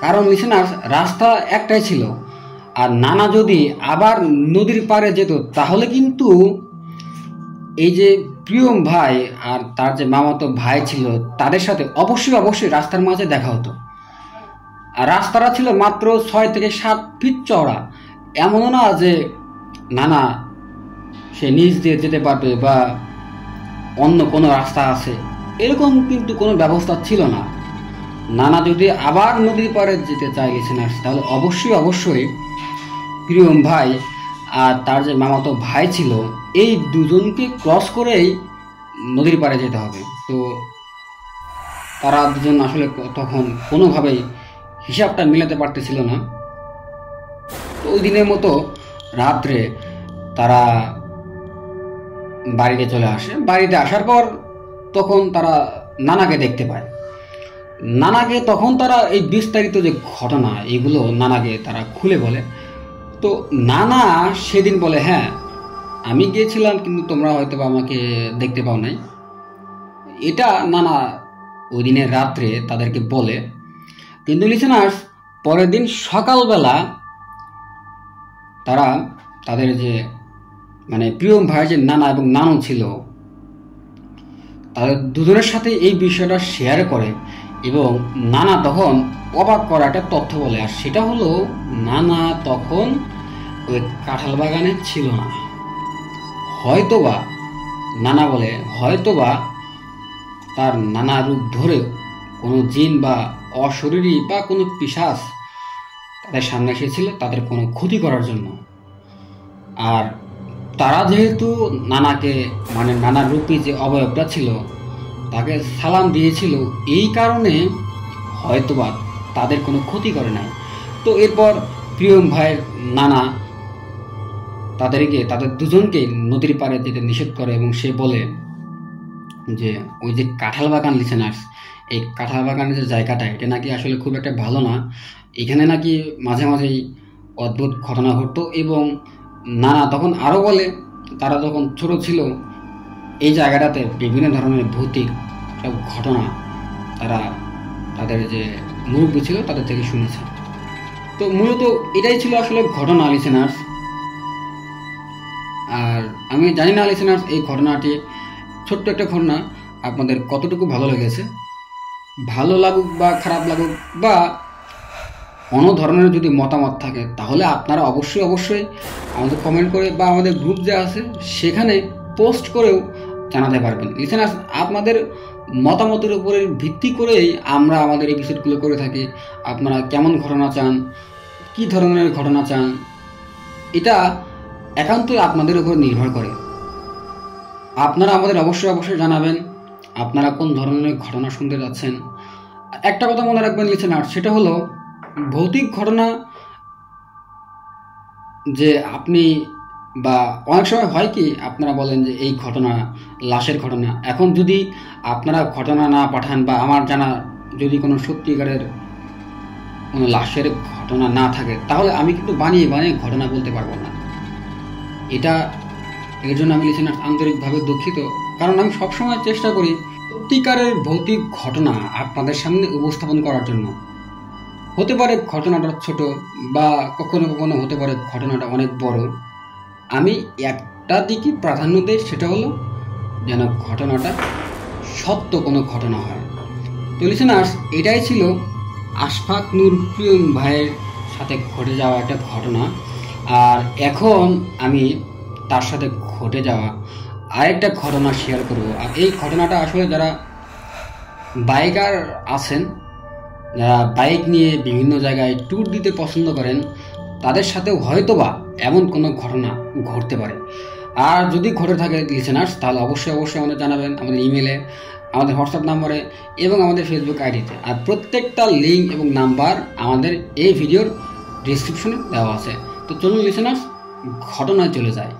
কারণ লিসেনার্স রাস্তা একটাই ছিল, আর নানা যদি আবার নদীর পাড়ে যেত তাহলে কিন্তু এই যে প্রিয়ম ভাই আর তার যে মামাতো ভাই ছিল তাদের সাথে অবশ্যই রাস্তার মাঝে দেখা হতো। আর রাস্তাটা ছিল মাত্র 6 থেকে 7 ফিট চওড়া, এমনও না যে নানা সে নিচ দিয়ে যেতে পারবে বা অন্য কোনো রাস্তা আছে, এরকম কিন্তু কোনো ব্যবস্থা ছিল না। নানা যদি আবার নদীর পাড়ে যেতে চায় লিসেনার্স, তাহলে অবশ্যই প্রিয়ম ভাই আর তার যে মামাতো ভাই ছিল এই দুজনকে ক্রস করেই নদীর পাড়ে যেতে হবে। তো তারা দুজন আসলে তখন কোনোভাবেই হিসাবটা মিলাতে পারতেছিল না। তো ওই দিনের মতো রাত্রে তারা বাড়িতে চলে আসে। বাড়িতে আসার পর তখন তারা নানাকে দেখতে পায়। নানাকে তখন তারা এই বিস্তারিত যে ঘটনা এগুলো নানাকে তারা খুলে বলে। তো নানা সেদিন বলে, হ্যাঁ আমি গিয়েছিলাম, কিন্তু তোমরা হয়তো বা আমাকে দেখতে পাও নাই। এটা নানা ওই দিনের রাত্রে তাদেরকে বলে। কিন্তু লিসেনার্স, পরের দিন সকালবেলা তারা তাদের যে প্রিয়ম ভাই যে নানা এবং নানু ছিল, তাদের দুজনের সাথে এই বিষয়টা শেয়ার করে এবং নানা তখন অবাক করা একটা তথ্য বলে। আর সেটা হলো, নানা তখন ওই কাঁঠাল বাগানে ছিল না। হয়তোবা নানা বলে, হয়তোবা তার নানা রূপ ধরে কোনো জিন বা অশরীরী বা কোনো পিশাচ তাদের সামনে এসেছিল তাদের কোনো ক্ষতি করার জন্য। আর তারা যেহেতু নানাকে নানার রূপী যে অবয়বটা ছিল তাকে সালাম দিয়েছিল, এই কারণে হয়তোবা তাদের কোনো ক্ষতি করে নাই। তো এরপর প্রিয়ম ভাইয়ের নানা তাদের দুজনকে নদীর পাড়ে যেতে নিষেধ করে এবং সে বলে যে ওই যে কাঁঠাল বাগান লিসেনার্স, এই কাঁঠাল বাগানের যে জায়গাটা এটা নাকি আসলে খুব একটা ভালো না। এখানে নাকি মাঝে মাঝেই অদ্ভুত ঘটনা ঘটতো। এবং নানা তখন আরও বলে, তারা যখন ছোট ছিল এই জায়গাটাতে বিভিন্ন ধরনের ভৌতিক সব ঘটনা তারা তাদের যে মুরব্বী ছিল তাদের থেকে শুনেছে। তো মূলত এটাই ছিল আসলে ঘটনা লিসেনার্স। আর আমি জানি না লিসেনার্স, এই ঘটনাটি ছোট্ট একটা ঘটনা আপনাদের কতটুকু ভালো লেগেছে। ভালো লাগুক বা খারাপ লাগুক বা কোনো ধরনের যদি মতামত থাকে তাহলে আপনারা অবশ্যই আমাদের কমেন্ট করে বা আমাদের গ্রুপ যে আছে সেখানে পোস্ট করেও জানাতে পারবেন। লিসেনার্স, আপনাদের মতামতের উপরে ভিত্তি করেই আমরা আমাদের এপিসোডগুলো করে থাকি। আপনারা কেমন ঘটনা চান, কি ধরনের ঘটনা চান, এটা একান্তই আপনাদের উপর নির্ভর করে। আপনারা আমাদের অবশ্যই জানাবেন আপনারা কোন ধরনের ঘটনা শুনতে যাচ্ছেন। একটা কথা মনে রাখবেন লিসেনার, সেটা হলো ভৌতিক ঘটনা যে আপনি বা অনেক সময় হয় কি আপনারা বলেন যে এই ঘটনা লাশের ঘটনা। এখন যদি আপনারা ঘটনা না পাঠান বা আমার জানা যদি কোনো সত্যিকারের কোনো লাশের ঘটনা না থাকে তাহলে আমি কিন্তু বানিয়ে ঘটনা বলতে পারবো না। এর জন্য আমি লিসেনার আন্তরিকভাবে দুঃখিত, কারণ আমি সবসময় চেষ্টা করি সত্যিকারের ভৌতিক ঘটনা আপনাদের সামনে উপস্থাপন করার জন্য। হতে পারে ঘটনাটা ছোট বা কখনো হতে পারে ঘটনাটা অনেক বড়। আমি একটা দিকই প্রাধান্য দিই, সেটা হলো যেন ঘটনাটা সত্য কোনো ঘটনা হয়। তো লিসেনার্স, এটাই ছিল আশফাক নূর প্রিয়ম ভাইয়ের সাথে ঘটে যাওয়া একটা ঘটনা। আর এখন আমি তার সাথে ঘটে যাওয়া আরেকটা ঘটনা শেয়ার করব। আর এই ঘটনাটা আসলে যারা বাইকার আছেন, যারা বাইক নিয়ে বিভিন্ন জায়গায় ট্যুর দিতে পছন্দ করেন, তাদের সাথেও হয়তোবা এমন কোনো ঘটনা ঘটতে পারে। আর যদি ঘটে থাকে লিসেনার্স, তাহলে অবশ্যই আমাদের জানাবেন আমাদের ইমেলে, আমাদের হোয়াটসঅ্যাপ নম্বরে এবং আমাদের ফেসবুক আইডিতে। আর প্রত্যেকটা লিঙ্ক এবং নাম্বার আমাদের এই ভিডিওর ডিসক্রিপশনে দেওয়া আছে। তো চলুন লিসেনার্স, ঘটনায় চলে যায়।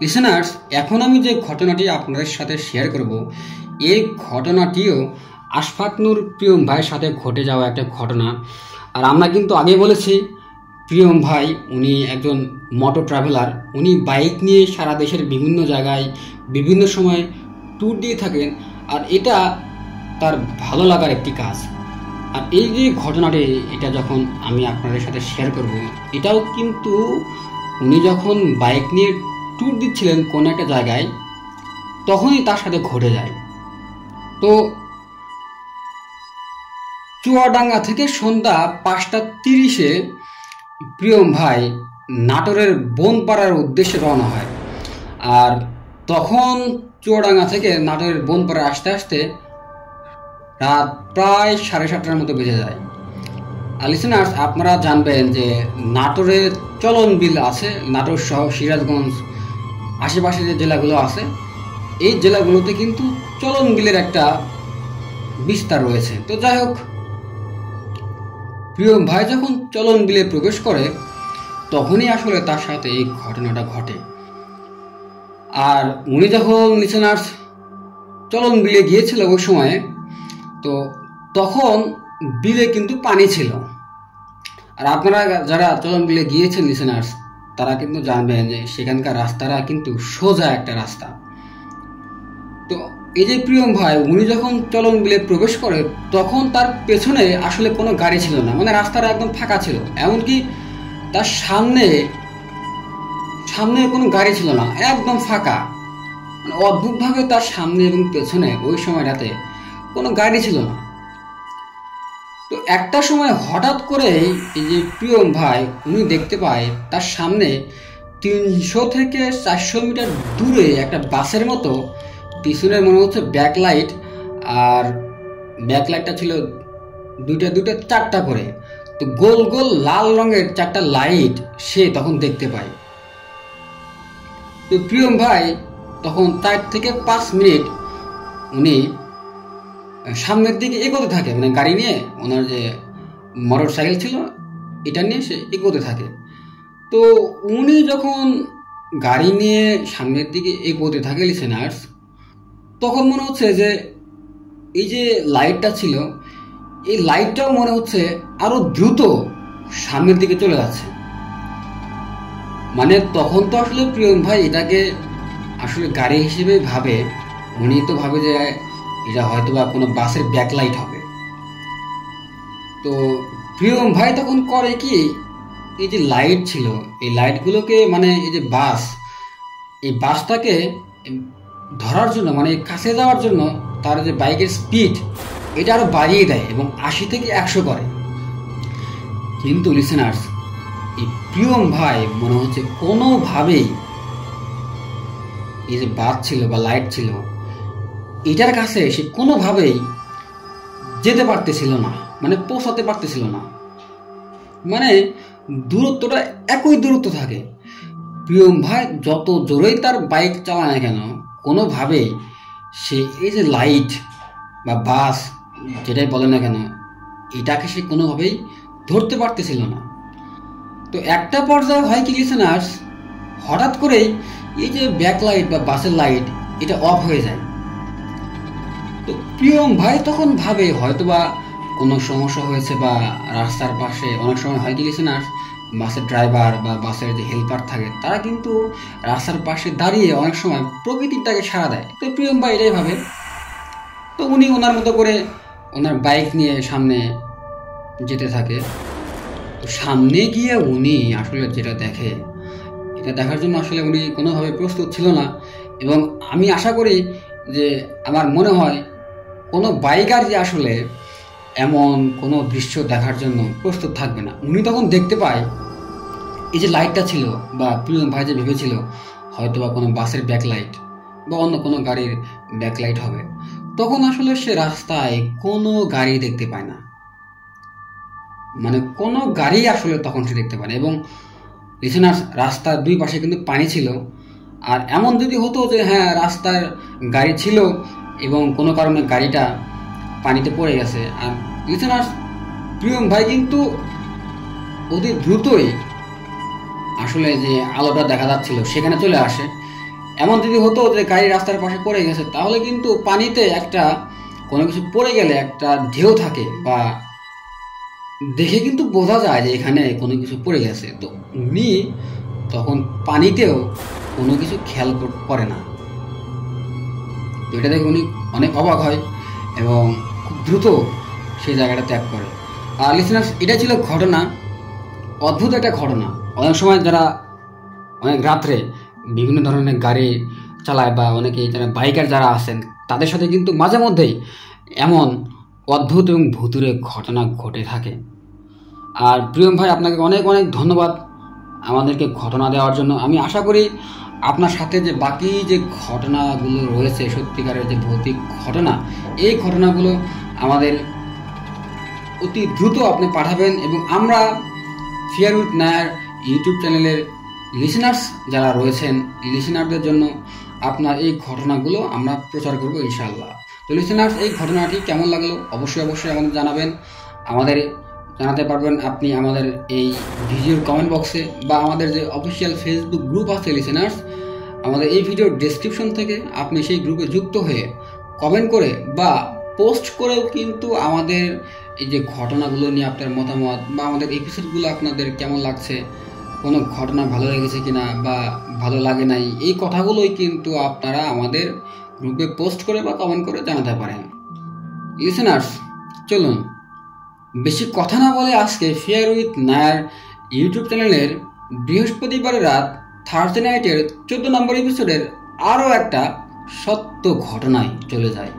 লিসেনার্স, এখন আমি যে ঘটনাটি আপনাদের সাথে শেয়ার করব, এই ঘটনাটিও আশফাক নূর প্রিয়ম ভাইয়ের সাথে ঘটে যাওয়া একটা ঘটনা। আর আমরা কিন্তু আগে বলেছি প্রিয়ম ভাই উনি একজন মোটর ট্রাভেলার। উনি বাইক নিয়ে সারা দেশের বিভিন্ন জায়গায় বিভিন্ন সময় ট্যুর দিয়ে থাকেন, আর এটা তার ভালো লাগার একটি কাজ। আর এই যে ঘটনাটি, এটা যখন আমি আপনাদের সাথে শেয়ার করব, এটাও কিন্তু উনি যখন বাইক নিয়ে ট্যুর দিচ্ছিলেন কোন একটা জায়গায়, তখনই তার সাথে ঘটে যায়। তো চুয়াডাঙ্গা থেকে সন্ধ্যা 5:30-এ প্রিয়ম ভাই নাটোরের বনপাড়ার উদ্দেশ্যে রওনা হয়। আর তখন চুয়াডাঙ্গা থেকে নাটোরের বনপাড়া আসতে আসতে রাত প্রায় 7:30টার মতো বেজে যায়। আর লিসেনার্স, আপনারা জানবেন যে নাটোরের চলন বিল আছে, নাটোর সহ সিরাজগঞ্জ আশেপাশে যে জেলাগুলো আছে, এই জেলাগুলোতে কিন্তু চলন বিলের একটা বিস্তার রয়েছে। তো যাই হোক, প্রিয়ম ভাই যখন চলন বিলে প্রবেশ করে তখনই আসলে তার সাথে এই ঘটনাটা ঘটে। আর উনি যখন লিসেনার্স চলন বিলে গিয়েছিল ওই সময়ে, তো তখন বিলে কিন্তু পানি ছিল। আর আপনারা যারা চলন বিলে গিয়েছেন লিসেনার্স, তারা কিন্তু জানবেন যে সেখানকার রাস্তাটা কিন্তু সোজা একটা রাস্তা। তো এই যে প্রিয়ম ভাই উনি যখন চলন বিলে প্রবেশ করে তখন তার পেছনে আসলে কোনো গাড়ি ছিল না, মানে রাস্তাটা একদম ফাঁকা ছিল। এমনকি তার সামনে কোনো গাড়ি ছিল না, একদম ফাঁকা। মানে অদ্ভুতভাবে তার সামনে এবং পেছনে ওই সময়টাতে কোনো গাড়ি ছিল না। তো একটা সময় হঠাৎ করে এই যে প্রিয়ম ভাই উনি দেখতে পায় তার সামনে 300 থেকে 400 মিটার দূরে একটা বাসের মতো, পিছনে মনে হচ্ছে ব্যাকলাইট, আর ব্যাকলাইটটা ছিল দুইটা 4টা করে। তো গোল গোল লাল রঙের 4টা লাইট সে তখন দেখতে পায়। তো প্রিয়ম ভাই তখন 4 থেকে 5 মিনিট উনি সামনের দিকে এগোতে থাকে, মানে গাড়ি নিয়ে, ওনার যে মোটর সাইকেল ছিল এটা নিয়ে সে এগোতে থাকে। তো উনি যখন গাড়ি নিয়ে সামনের দিকে এগোতে থাকে লিসেনার্স, তখন মনে হচ্ছে যে এই যে লাইটটা ছিল এই লাইটটাও মনে হচ্ছে আরো দ্রুত সামনের দিকে চলে যাচ্ছে। মানে তখন তো আসলে প্রিয়ম ভাই এটাকে আসলে গাড়ি হিসেবে ভাবে, উনি তো ভাবে যে এটা হয়তো বা কোনো বাসের ব্যাকলাইট হবে। তো প্রিয়ম ভাই তখন করে কি, এই যে লাইট ছিল এই লাইটগুলোকে, মানে এই যে বাস, এই বাসটাকে ধরার জন্য, মানে কাছে যাওয়ার জন্য তার যে বাইকের স্পিড এটা আরো বাড়িয়ে দেয় এবং 80 থেকে 100 করে। কিন্তু লিসেনার্স, এই প্রিয়ম ভাই মনে হচ্ছে কোনোভাবেই এই যে বাস ছিল বা লাইট ছিল এটার কাছে সে কোনোভাবেই যেতে পারতেছিল না, মানে পৌঁছাতে পারতেছিল না। মানে দূরত্বটা একই দূরত্ব থাকে। প্রিয়ম ভাই যত জোরেই তার বাইক চালায় না কেন, কোনোভাবেই সে এই যে লাইট বা বাস যেটাই বলে না কেন, এটাকে সে কোনোভাবেই ধরতে পারতেছিল না। তো একটা পর্যায়ে হয় কি লিসেনার্স, হঠাৎ করেই এই যে ব্যাকলাইট বা বাসের লাইট এটা অফ হয়ে যায়। তো প্রিয়ম ভাই তখন ভাবে হয়তোবা কোনো সমস্যা হয়েছে, বা রাস্তার পাশে অনেক সময় হয় কি লিসেনার্স, বাসের ড্রাইভার বা বাসের যে হেল্পার থাকে তারা কিন্তু রাস্তার পাশে দাঁড়িয়ে অনেক সময় প্রকৃতিটাকে সাড়া দেয়। তো প্রিয়ম ভাই এটাই ভাবে। তো উনি ওনার মতো করে ওনার বাইক নিয়ে সামনে যেতে থাকে। তো সামনে গিয়ে উনি আসলে যেটা দেখে, এটা দেখার জন্য আসলে উনি কোনোভাবে প্রস্তুত ছিল না। এবং আমি আশা করি যে, আমার মনে হয় কোনো বাইকার যে আসলে এমন কোনো দৃশ্য দেখার জন্য প্রস্তুত থাকবে না। উনি তখন দেখতে পায় এই যে লাইটটা ছিল, বা প্রিয়ম ভাই যে ভেবেছিল হয়তো বা কোনো বাসের ব্যাকলাইট বা অন্য কোনো গাড়ির ব্যাকলাইট হবে, তখন আসলে সে রাস্তায় কোনো গাড়ি দেখতে পায় না। মানে কোনো গাড়ি আসলে তখন সে দেখতে পায় না। এবং লিসেনার্স, রাস্তার দুই পাশে কিন্তু পানি ছিল। আর এমন যদি হতো যে হ্যাঁ রাস্তার গাড়ি ছিল এবং কোনো কারণে গাড়িটা পানিতে পড়ে গেছে, আর লিসেনার্স প্রিয়ম ভাই কিন্তু অতি দ্রুতই আসলে যে আলোটা দেখা যাচ্ছিল সেখানে চলে আসে। এমন যদি হতো যে গাড়ি রাস্তার পাশে পড়ে গেছে, তাহলে কিন্তু পানিতে একটা কোনো কিছু পড়ে গেলে একটা ঢেউ থাকে, বা দেখে কিন্তু বোঝা যায় যে এখানে কোনো কিছু পড়ে গেছে। তো উনি তখন পানিতেও কোনো কিছু খেয়াল করে না। তো এটা দেখে উনি অনেক অবাক হয় এবং খুব দ্রুত সেই জায়গাটা ত্যাগ করে। আর লিসেনার্স, এটা ছিল ঘটনা, অদ্ভুত একটা ঘটনা। অনেক সময় যারা অনেক রাত্রে বিভিন্ন ধরনের গাড়ি চালায়, বা অনেকে যারা বাইকার যারা আছেন, তাদের সাথে কিন্তু মাঝে মধ্যেই এমন অদ্ভুত এবং ভুতুরে ঘটনা ঘটে থাকে। আর প্রিয়ম ভাই, আপনাকে অনেক অনেক ধন্যবাদ আমাদেরকে ঘটনা দেওয়ার জন্য। আমি আশা করি আপনার সাথে যে বাকি যে ঘটনাগুলো রয়েছে, সত্যিকারের যে ভৌতিক ঘটনা, এই ঘটনাগুলো আমাদের অতি দ্রুত আপনি পাঠাবেন, এবং আমরা ফিয়ার উইথ নায়ার ইউটিউব চ্যানেলের লিসেনার্স যারা রয়েছেন, লিসেনারদের জন্য আপনার এই ঘটনাগুলো আমরা প্রচার করব ইনশাআল্লাহ। তো লিসেনার্স, এই ঘটনাটি কেমন লাগলো অবশ্যই আমাদের জানাবেন। আমাদের জানাতে পারবেন আপনি আমাদের এই ভিডিওর কমেন্ট বক্সে, বা আমাদের যে অফিসিয়াল ফেসবুক গ্রুপ আছে লিসেনার্স, আমাদের এই ভিডিওর ডেসক্রিপশন থেকে আপনি সেই গ্রুপে যুক্ত হয়ে কমেন্ট করে বা পোস্ট করেও কিন্তু আমাদের এই যে ঘটনাগুলো নিয়ে আপনার মতামত, বা আমাদের এপিসোডগুলো আপনাদের কেমন লাগছে, কোনো ঘটনা ভালো লেগেছে কিনা বা ভালো লাগে নাই, এই কথাগুলোই কিন্তু আপনারা আমাদের গ্রুপে পোস্ট করে বা কমেন্ট করে জানাতে পারেন। লিসেনার্স, চলুন বেশি কথা না বলে আজকে ফেয়ার উইথ নায়ার ইউটিউব চ্যানেলের বৃহস্পতিবারের রাত থার্সডে নাইটের 14 নম্বর এপিসোডের আরও একটা সত্য ঘটনায় চলে যায়।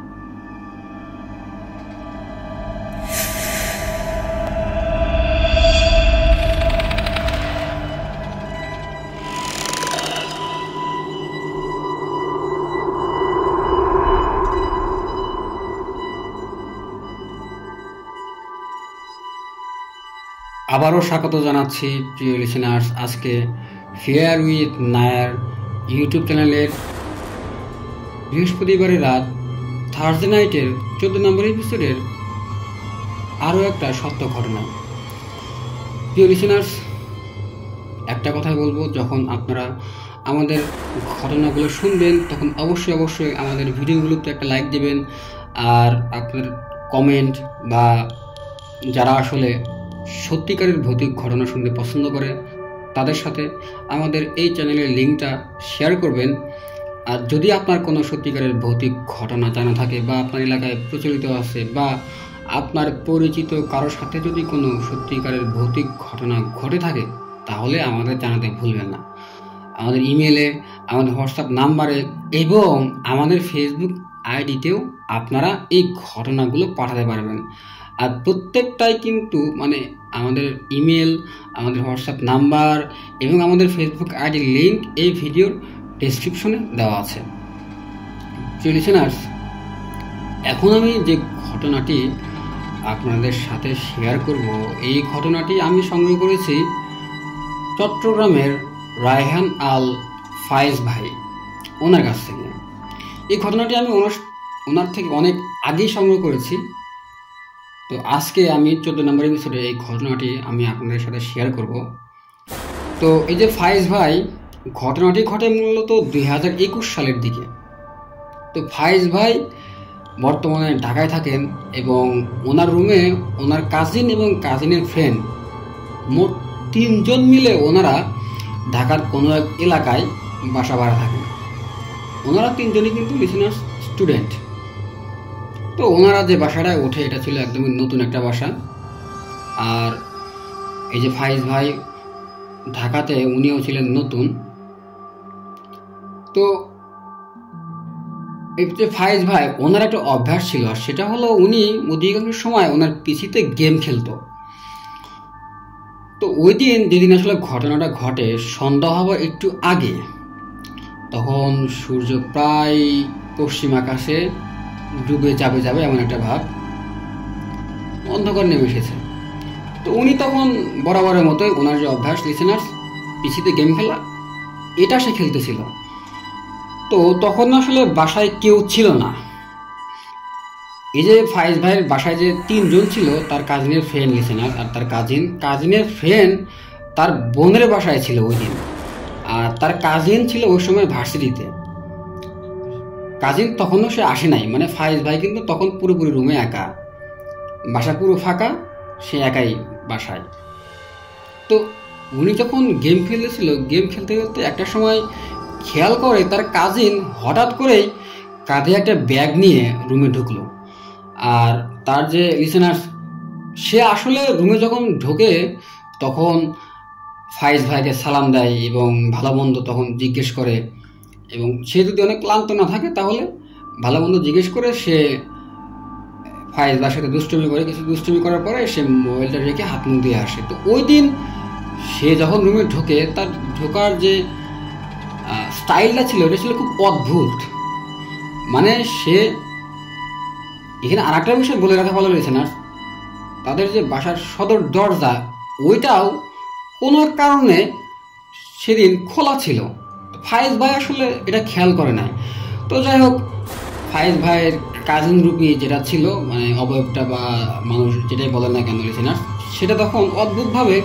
আবারও স্বাগত জানাচ্ছি প্রিয় লিসেনার্স, আজকে ফেয়ার উইথ নায়ার ইউটিউব চ্যানেলের বৃহস্পতিবারের রাত থার্সডে নাইটের 14 নম্বর এপিসোডের আরও একটা সত্য ঘটনা। প্রিয় লিসেনার্স, একটা কথাই বলবো, যখন আপনারা আমাদের ঘটনাগুলো শুনবেন তখন অবশ্যই আমাদের ভিডিওগুলোতে একটা লাইক দেবেন, আর আপনার কমেন্ট বা যারা আসলে সত্যিকারের ভৌতিক ঘটনা শুনতে পছন্দ করে তাদের সাথে আমাদের এই চ্যানেলের লিঙ্কটা শেয়ার করবেন। আর যদি আপনার কোনো সত্যিকারের ভৌতিক ঘটনা জানা থাকে, বা আপনার এলাকায় প্রচলিত আছে, বা আপনার পরিচিত কারোর সাথে যদি কোনো সত্যিকারের ভৌতিক ঘটনা ঘটে থাকে, তাহলে আমাদের জানাতে ভুলবেন না। আমাদের ইমেলে, আমাদের হোয়াটসঅ্যাপ নাম্বারে এবং আমাদের ফেসবুক আইডিতেও আপনারা এই ঘটনাগুলো পাঠাতে পারবেন। আর প্রত্যেকটাই কিন্তু আমাদের ইমেল, আমাদের হোয়াটসঅ্যাপ নাম্বার এবং আমাদের ফেসবুক আইডির লিঙ্ক এই ভিডিওর ডেসক্রিপশনে দেওয়া আছে। লিসেনার্স, এখন আমি যে ঘটনাটি আপনাদের সাথে শেয়ার করব, এই ঘটনাটি আমি সংগ্রহ করেছি চট্টগ্রামের রায়হান আল ফায়েজ ভাই, ওনার কাছ থেকে। এই ঘটনাটি আমি ওনার থেকে অনেক আগেই সংগ্রহ করেছি। তো আজকে আমি 14 নম্বর এপিসোডে এই ঘটনাটি আমি আপনাদের সাথে শেয়ার করব। তো এই যে ফায়েজ ভাই, ঘটনাটি ঘটে মূলত 2021 সালের দিকে। তো ফায়েজ ভাই বর্তমানে ঢাকায় থাকেন, এবং ওনার রুমে ওনার কাজিন এবং কাজিনের ফ্রেন্ড মোট 3 জন মিলে ওনারা ঢাকার কোনো এক এলাকায় বাসা ভাড়া থাকেন। ওনারা 3 জনই কিন্তু লিসেনার্স স্টুডেন্ট। তো ওনারা যে বাসাটায় ওঠে, এটা ছিল একদমই নতুন একটা বাসা। আর এই যে ফায়েজ ভাই ঢাকাতে, উনিও ছিলেন নতুন। তো এই যে ফায়েজ ভাই, ওনার একটা অভ্যাস ছিল, আর সেটা হলো উনি অধিকাংশ সময় ওনার পিসিতে গেম খেলতো। তো ওই দিন যেদিন আসলে ঘটনাটা ঘটে, সন্ধ্যা হওয়ার একটু আগে, তখন সূর্য প্রায় পশ্চিম আকাশে ডুবে যাবে এমন একটা ভাব, অন্ধকার নেমে এসেছে। তো উনি তখন বরাবরের মতোই ওনার যে অভ্যাস লিসেনার্স, পিসিতে গেম খেলা, এটা সে খেলতেছিল। তো তখন আসলে বাসায় কেউ ছিল না। এই যে ফায়েজ ভাইয়ের বাসায় যে 3 জন ছিল, তার কাজিনের ফ্রেন্ড লিসেনার, আর তার কাজিনের ফ্রেন্ড তার বোনের বাসায় ছিল ওই দিন। আর তার কাজিন ছিল ওই সময় ভার্সিটিতে। কাজিন তখনও সে আসে নাই, ফায়েজ ভাই কিন্তু তখন পুরোপুরি রুমে একা, বাসা পুরো ফাঁকা, সে একাই বাসায়। তো উনি যখন গেম খেলতেছিল, গেম খেলতে খেলতে একটা সময় খেয়াল করে তার কাজিন হঠাৎ করেই কাঁধে একটা ব্যাগ নিয়ে রুমে ঢুকলো। আর তার যে লিসেনার্স, সে আসলে রুমে যখন ঢোকে তখন ফায়েজ ভাইকে সালাম দেয় এবং ভালো মন্দ তখন জিজ্ঞেস করে, এবং সে যদি অনেক ক্লান্ত না থাকে তাহলে ভালো মন্দ জিজ্ঞেস করে সে ফায়েজ ভাইয়ের সাথে দুষ্টুমি করে। কিছু দুষ্টুমি করার পরে সে মোবাইলটা রেখে হাত মুখ দিয়ে আসে। তো ওই দিন সে যখন রুমে ঢোকে, তার ঢোকার যে স্টাইলটা ছিল, এটা ছিল খুব অদ্ভুত। সে এখানে আর একটা বিষয় বলে রাখা ভালো রয়েছে না, তাদের যে বাসার সদর দরজা, ওইটাও কোনো কারণে সেদিন খোলা ছিল। ফায়েজ ভাই আসলে এটা খেয়াল করে নাই। তো যাই হোক, ফায়েজ ভাইয়ের কাজিন রূপী যেটা ছিল, মানে অবয়বটা বা মানুষ যেটাই বলেন না কেন লিসেনার্স, সেটা তখন অদ্ভুতভাবে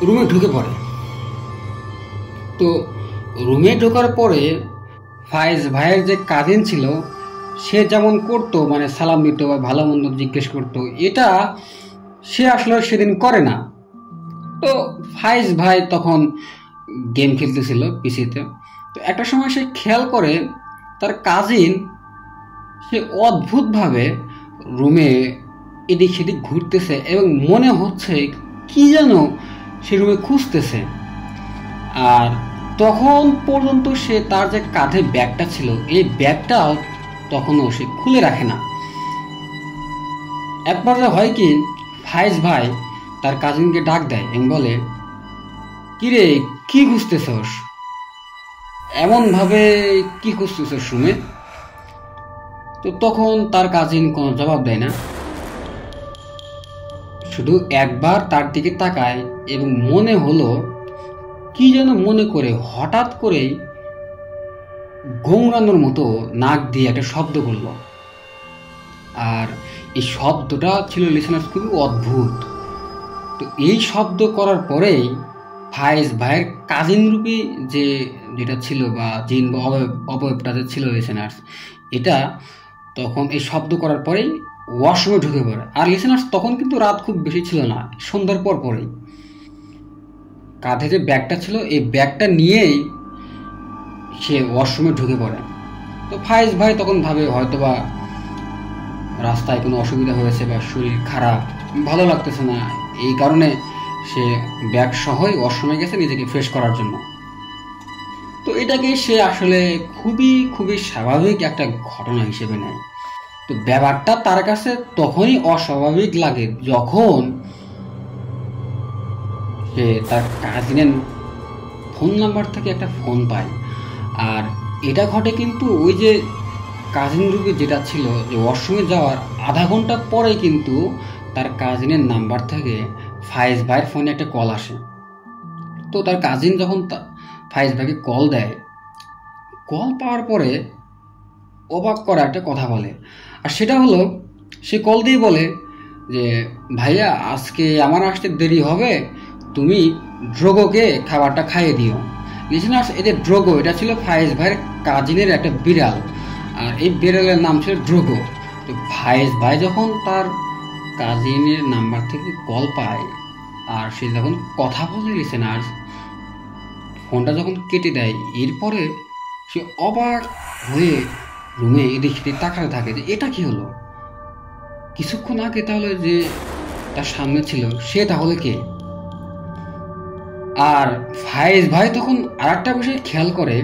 রুমে ঢুকে পড়ে। তো রুমে ঢোকার পরে ফায়েজ ভাইয়ের যে কাজিন ছিল সে যেমন করতো, মানে সালাম দিত বা ভালো মন্দ জিজ্ঞেস করতো, এটা সে আসলে সেদিন করে না। তো ফায়েজ ভাই তখন গেম খেলতেছিল পিসিতে। তো একটা সময় সে খেয়াল করে তার কাজিন সে অদ্ভুতভাবে রুমে এদিক সেদিক ঘুরতেছে এবং মনে হচ্ছে কি যেন সে রুমে খুঁজতেছে। আর তখন পর্যন্ত সে তার যে কাঁধে ব্যাগটা ছিল এই ব্যাগটাও তখনও সে খুলে রাখে না। এক পর্যায়ে হয় কি, ফায়েজ ভাই তার কাজিনকে ডাক দেয় এবং বলে, কিরে কি খুঁজতেছস, এমন ভাবে কি খুঁজতেছস রুমে? তো তখন তার কাজিন কোনো জবাব দেয় না, শুধু একবার তার দিকে তাকায় এবং মনে হলো কি যেন মনে করে হঠাৎ করেই গৌরানোর মতো নাক দিয়ে একটা শব্দ করলো। আর এই শব্দটা ছিল লিসেনার্স খুবই অদ্ভুত। তো এই শব্দ করার পরেই ফায়েজ ভাইয়ের কাজিন রূপী যেটা ছিল বা জিন বা অবয়বটা যে ছিল লিসেনার্স, এটা তখন এই শব্দ করার পরেই ওয়াশরুমে ঢুকে পড়ে। আর লিসেনার্স তখন কিন্তু রাত খুব বেশি ছিল না, সন্ধ্যার পর পরেই কাঁধে যে ব্যাগটা ছিল এই ব্যাগটা নিয়েই সে ওয়াশরুমে ঢুকে পড়ে। তো ফায়েজ ভাই তখন ভাবে হয়তোবা রাস্তায় কোনো অসুবিধা হয়েছে বা শরীর খারাপ, ভালো লাগতেছে না, এই কারণে সে ব্যাগ সহই ওয়াশরুমে গেছে নিজেকে ফ্রেশ করার জন্য। তো এটাকে সে আসলে খুবই খুবই স্বাভাবিক একটা ঘটনা হিসেবে নেয়। তো ব্যাপারটা তার কাছে তখনই অস্বাভাবিক লাগে যখন সে তার কাজিনের ফোন নাম্বার থেকে একটা ফোন পায়। আর এটা ঘটে কিন্তু ওই যে কাজিন রূপে যেটা ছিল যে ওয়াশরুমে যাওয়ার আধা ঘন্টা পরে কিন্তু তার কাজিনের নাম্বার থেকে ফায়েজ ভাইয়ের ফোনে একটা কল আসে। তো তার কাজিন যখন ফায়েজ ভাইকে কল দেয়, কল পাওয়ার পরে অবাক করা একটা কথা বলে। আর সেটা হলো, সে কল দিয়ে বলে যে ভাইয়া আজকে আমার আসতে দেরি হবে, তুমি ড্রোগোকে খাবারটা খাইয়ে দিও। লিসেনার্স, এই যে ড্রোগো এটা ছিল ফায়েজ ভাইয়ের কাজিনের একটা বিড়াল, আর এই বিড়ালের নাম ছিল ড্রোগো। তো ফায়েজ ভাই যখন তার কাজিনের নাম্বার থেকে কল পায় আর সে যখন কথা বলে লিসেনার্স, ফোনটা যখন কেটে দেয়, এরপরে সে অবাক হয়ে রুমে এদিক সেদিক তাকাতে থাকে যে এটা কি হলো, কিছুক্ষণ আগে তাহলে যে তার সামনে ছিল সে তাহলে কে? আর ফায়েজ ভাই তখন আর একটা বিষয় খেয়াল করে,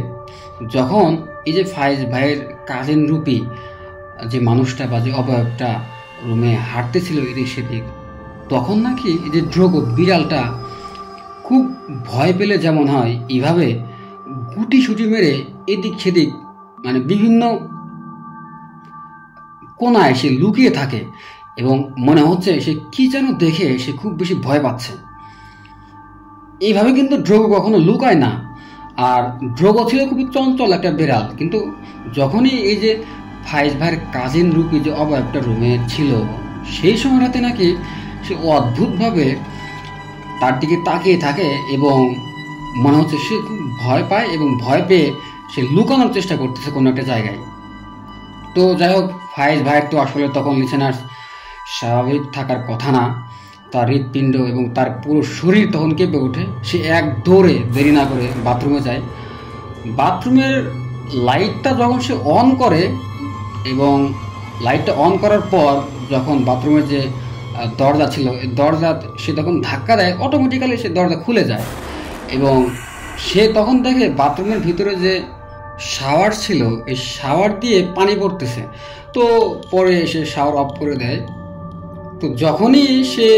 যখন এই যে ফায়েজ ভাইয়ের কাজিন রূপী যে মানুষটা বা যে অবয়বটা রুমে হাঁটতেছিল এদিক সেদিক, তখন নাকি এই যে ড্রোগো বিড়ালটা খুব ভয় পেলে যেমন হয় এইভাবে গুটি সুটি মেরে এদিক সেদিক মানে বিভিন্ন কোনায় সে লুকিয়ে থাকে এবং মনে হচ্ছে সে কি যেন দেখে সে খুব বেশি ভয় পাচ্ছে। এইভাবে কিন্তু ড্রোগো কখনো লুকায় না। আর ড্রোগো ছিল খুবই চঞ্চল একটা বিড়াল, কিন্তু যখনই এই যে ফায়েজ ভাইয়ের কাজিন রূপী যে অবয়বটা রুমে ছিল সেই সময়টাতে নাকি সে অদ্ভুতভাবে তার দিকে তাকিয়ে থাকে এবং মনে হচ্ছে সে খুব ভয় পায় এবং ভয় পেয়ে সে লুকানোর চেষ্টা করতেছে কোনো একটা জায়গায়। তো যাই হোক, ফায়েজ ভাইয়ের তো আসলে তখন লিসেনার্স স্বাভাবিক থাকার কথা না, তার হৃৎপিণ্ড এবং তার পুরো শরীর তখন কেঁপে ওঠে। সে এক দৌড়ে দেরি না করে বাথরুমে যায়। বাথরুমের লাইটটা যখন সে অন করে এবং লাইটটা অন করার পর যখন বাথরুমের যে দরজা ছিল এই দরজা সে তখন ধাক্কা দেয়, অটোমেটিক্যালি সে দরজা খুলে যায় এবং সে তখন দেখে বাথরুমের ভিতরে যে শাওয়ার ছিল এই শাওয়ার দিয়ে পানি পড়তেছে। তো পরে সে শাওয়ার অফ করে দেয়। তো যখনই সে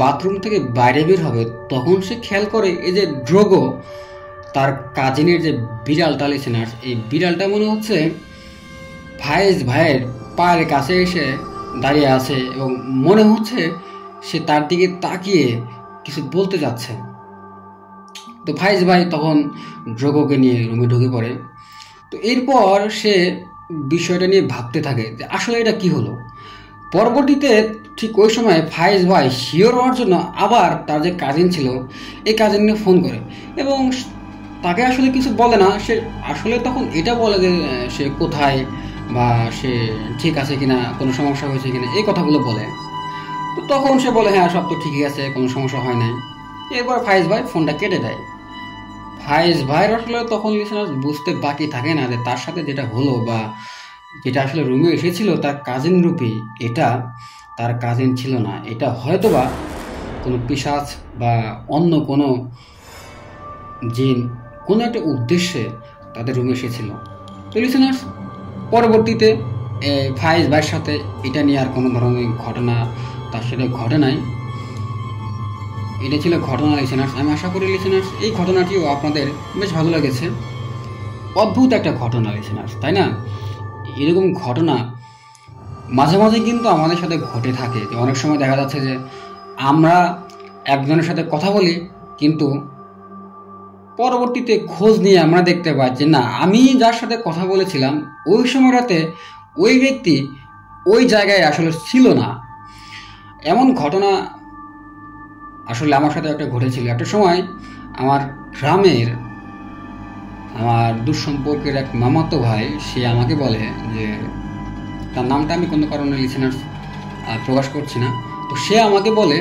বাথরুম থেকে বাইরে বের হবে তখন সে খেয়াল করে এই যে ড্রোগো তার কাজিনের যে বিড়ালটা লিসেনার্স, এই বিড়ালটা মনে হচ্ছে ফায়েজ ভাইয়ের পায়ের কাছে এসে দাঁড়িয়ে আছে এবং মনে হচ্ছে সে তার দিকে তাকিয়ে কিছু বলতে যাচ্ছে। তো ফায়েজ ভাই তখন ড্রোগোকে নিয়ে রুমে ঢুকে পড়ে। তো এরপর সে বিষয়টা নিয়ে ভাবতে থাকে যে আসলে এটা কি হলো। পরবর্তীতে ঠিক ওই সময় ফায়েজ ভাই শিওর হওয়ার জন্য আবার তার যে কাজিন ছিল এই কাজিন নিয়ে ফোন করে এবং তাকে আসলে কিছু বলে না। সে আসলে তখন এটা বলে যে সে কোথায় বা সে ঠিক আছে কিনা, কোনো সমস্যা হয়েছে কিনা, এই কথাগুলো বলে। তো তখন সে বলে হ্যাঁ সব তো ঠিকই আছে, কোনো সমস্যা হয় নাই। এরপর ফায়েজ ভাই ফোনটা কেটে দেয়। ফায়েজ ভাইয়ের আসলে তখন লিসেনার বুঝতে বাকি থাকে না যে তার সাথে যেটা হলো বা যেটা আসলে রুমে এসেছিল তার কাজিন রূপে, এটা তার কাজিন ছিল না, এটা হয়তোবা কোনো পিশাচ বা অন্য কোনো জিন কোনো একটা উদ্দেশ্যে তাদের রুমে এসেছিল। তো লিসেনার্স, পরবর্তীতে ফায়েজ ভাইয়ের সাথে এটা নিয়ে আর কোনো ধরনের ঘটনা তার সাথে ঘটে নাই। এটা ছিল ঘটনা লিসেনার্স। আমি আশা করি লিসেনার্স এই ঘটনাটিও আপনাদের বেশ ভালো লেগেছে। অদ্ভুত একটা ঘটনা লিসেনার্স, তাই না? এরকম ঘটনা মাঝে মাঝে কিন্তু আমাদের সাথে ঘটে থাকে। যে অনেক সময় দেখা যাচ্ছে যে আমরা একজনের সাথে কথা বলি, কিন্তু পরবর্তীতে খোঁজ নিয়ে আমরা দেখতে পাই যে না, আমি যার সাথে কথা বলেছিলাম ওই সময়টাতে ওই ব্যক্তি ওই জায়গায় আসলে ছিল না। এমন ঘটনা আসলে আমার সাথে একটা ঘটেছিল। একটা সময় আমার গ্রামের আমার দুঃসম্পর্কের এক মামাতো ভাই, সে আমাকে বলে যে, তার নামটা আমি কোনো কারণে লিসেনার্স প্রকাশ করছি না, তো সে আমাকে বলে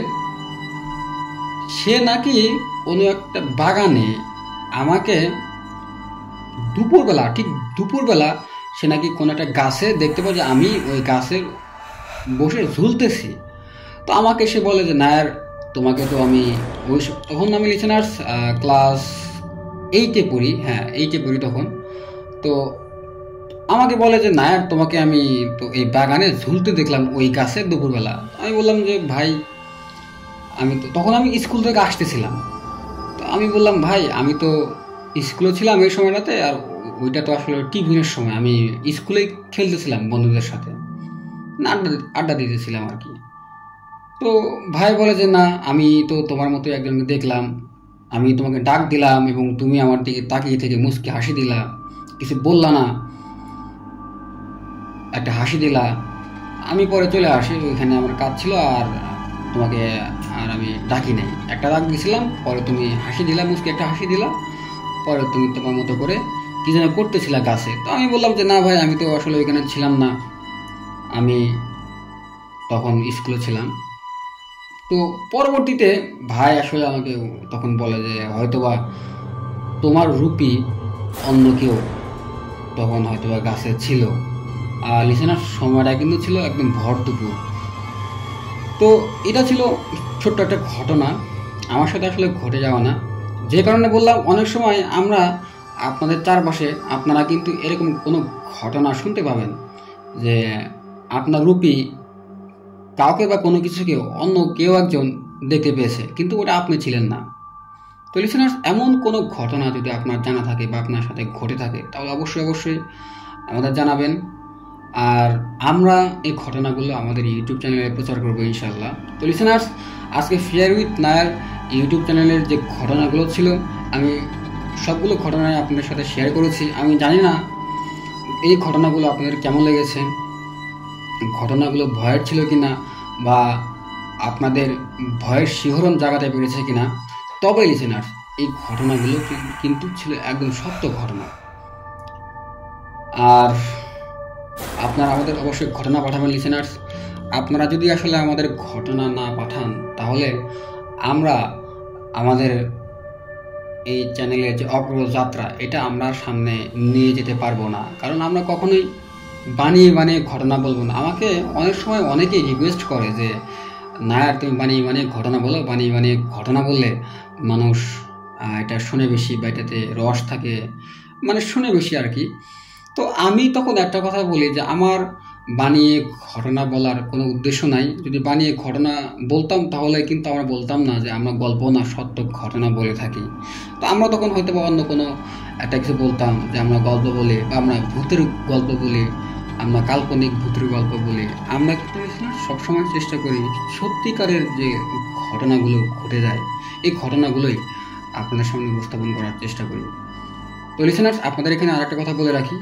সে নাকি কোনো একটা বাগানে আমাকে দুপুরবেলা, ঠিক দুপুরবেলা সে নাকি কোনো একটা গাছে দেখতে পায় যে আমি ওই গাছে বসে ঝুলতেছি। তো আমাকে সে বলে যে নায়ার, তোমাকে তো আমি ওই তখন আমি লিসেনার্স ক্লাস 8-এ পড়ি, হ্যাঁ 8-এ পড়ি তখন। তো আমাকে বলে যে নায়ার, তোমাকে আমি তো এই বাগানে ঝুলতে দেখলাম ওই গাছের দুপুরবেলা। আমি বললাম যে ভাই, আমি তো তখন আমি স্কুল থেকে আসতেছিলাম। তো আমি বললাম ভাই, আমি তো স্কুলে ছিলাম এই সময়টাতে, আর ওইটা তো আসলে টিফিনের সময়, আমি স্কুলেই খেলতেছিলাম বন্ধুদের সাথে, না আড্ডা আড্ডা দিতেছিলাম আর কি। তো ভাই বলে যে না, আমি তো তোমার মতো একজনকে দেখলাম, আমি তোমাকে ডাক দিলাম এবং তুমি আমার দিকে তাকিয়ে থেকে মুচকি হাসি দিলা, কিছু বললা না, একটা হাসি দিলা। আমি পরে চলে আসি, ওইখানে আমার কাজ ছিল, আর তোমাকে আর আমি ডাকি নাই, একটা ডাক দিয়েছিলাম, পরে তুমি হাসি দিলা, মুচকি একটা হাসি দিলা, পরে তুমি তোমার মতো করে কি যেন করতেছিলা গাছে। তো আমি বললাম যে না ভাই, আমি তো আসলে ওইখানে ছিলাম না, আমি তখন স্কুলে ছিলাম। তো পরবর্তীতে ভাই আসলে আমাকে তখন বলে যে হয়তোবা তোমার রূপী অন্য কেউ তখন হয়তোবা গাছে ছিল। আর লিসেনার সময়টা কিন্তু ছিল একদম ভর দুপুর। তো এটা ছিল ছোট্ট একটা ঘটনা, আমার সাথে আসলে ঘটে যাওয়া না। যে কারণে বললাম, অনেক সময় আমরা আপনাদের চারপাশে আপনারা কিন্তু এরকম কোনো ঘটনা শুনতে পাবেন যে আপনার রূপী কাউকে বা কোনো কিছুকে অন্য কেউ একজন দেখতে পেয়েছে, কিন্তু ওটা আপনি ছিলেন না। তো লিসেনার্স, এমন কোনো ঘটনা যদি আপনার জানা থাকে বা আপনার সাথে ঘটে থাকে, তাহলে অবশ্যই অবশ্যই আমাদের জানাবেন। আর আমরা এই ঘটনাগুলো আমাদের ইউটিউব চ্যানেলে প্রচার করবো ইনশাল্লাহ। তো লিসেনার্স, আজকে ফেয়ার উইথ নায়ার ইউটিউব চ্যানেলের যে ঘটনাগুলো ছিল, আমি সবগুলো ঘটনায় আপনাদের সাথে শেয়ার করেছি। আমি জানি না এই ঘটনাগুলো আপনাদের কেমন লেগেছে, ঘটনাগুলো ভয়ের ছিল কিনা বা আপনাদের ভয়ের শিহরণ জাগাতে পেরেছে কিনা। তবে লিসেনার্স, এই ঘটনাগুলো কিন্তু ছিল একদম সত্য ঘটনা। আর আপনারা আমাদের অবশ্যই ঘটনা পাঠাবেন লিসেনার্স। আপনারা যদি আসলে আমাদের ঘটনা না পাঠান, তাহলে আমরা আমাদের এই চ্যানেলের যে অগ্রযাত্রা, এটা আমরা সামনে নিয়ে যেতে পারবো না। কারণ আমরা কখনোই বানিয়ে বানিয়ে ঘটনা বলবো না। আমাকে অনেক সময় অনেকেই রিকোয়েস্ট করে যে নায়ার, তুমি বানিয়ে বানিয়ে ঘটনা বলো, বানিয়ে বানিয়ে ঘটনা বললে মানুষ এটা শুনে বেশি, বা এটাতে রস থাকে, মানে শুনে বেশি আর কি। তো আমি তখন একটা কথা বলি যে আমার বানিয়ে ঘটনা বলার কোনো উদ্দেশ্য নাই। যদি বানিয়ে ঘটনা বলতাম, তাহলে কিন্তু আমরা বলতাম না যে আমরা গল্প না সত্য ঘটনা বলে থাকি। তো আমরা তখন হয়তো বা অন্য কোনো একটা কিছু বলতাম যে আমরা গল্প বলি, বা আমরা ভূতের গল্প বলি, আমরা কাল্পনিক ভূতের গল্প বলি। আমরা কিন্তু সবসময় চেষ্টা করি সত্যিকারের যে ঘটনাগুলো ঘটে যায়, এই ঘটনাগুলোই আপনাদের সামনে উপস্থাপন করার চেষ্টা করি। তো লিসেনার্স, আপনাদের এখানে আরেকটা কথা বলে রাখি,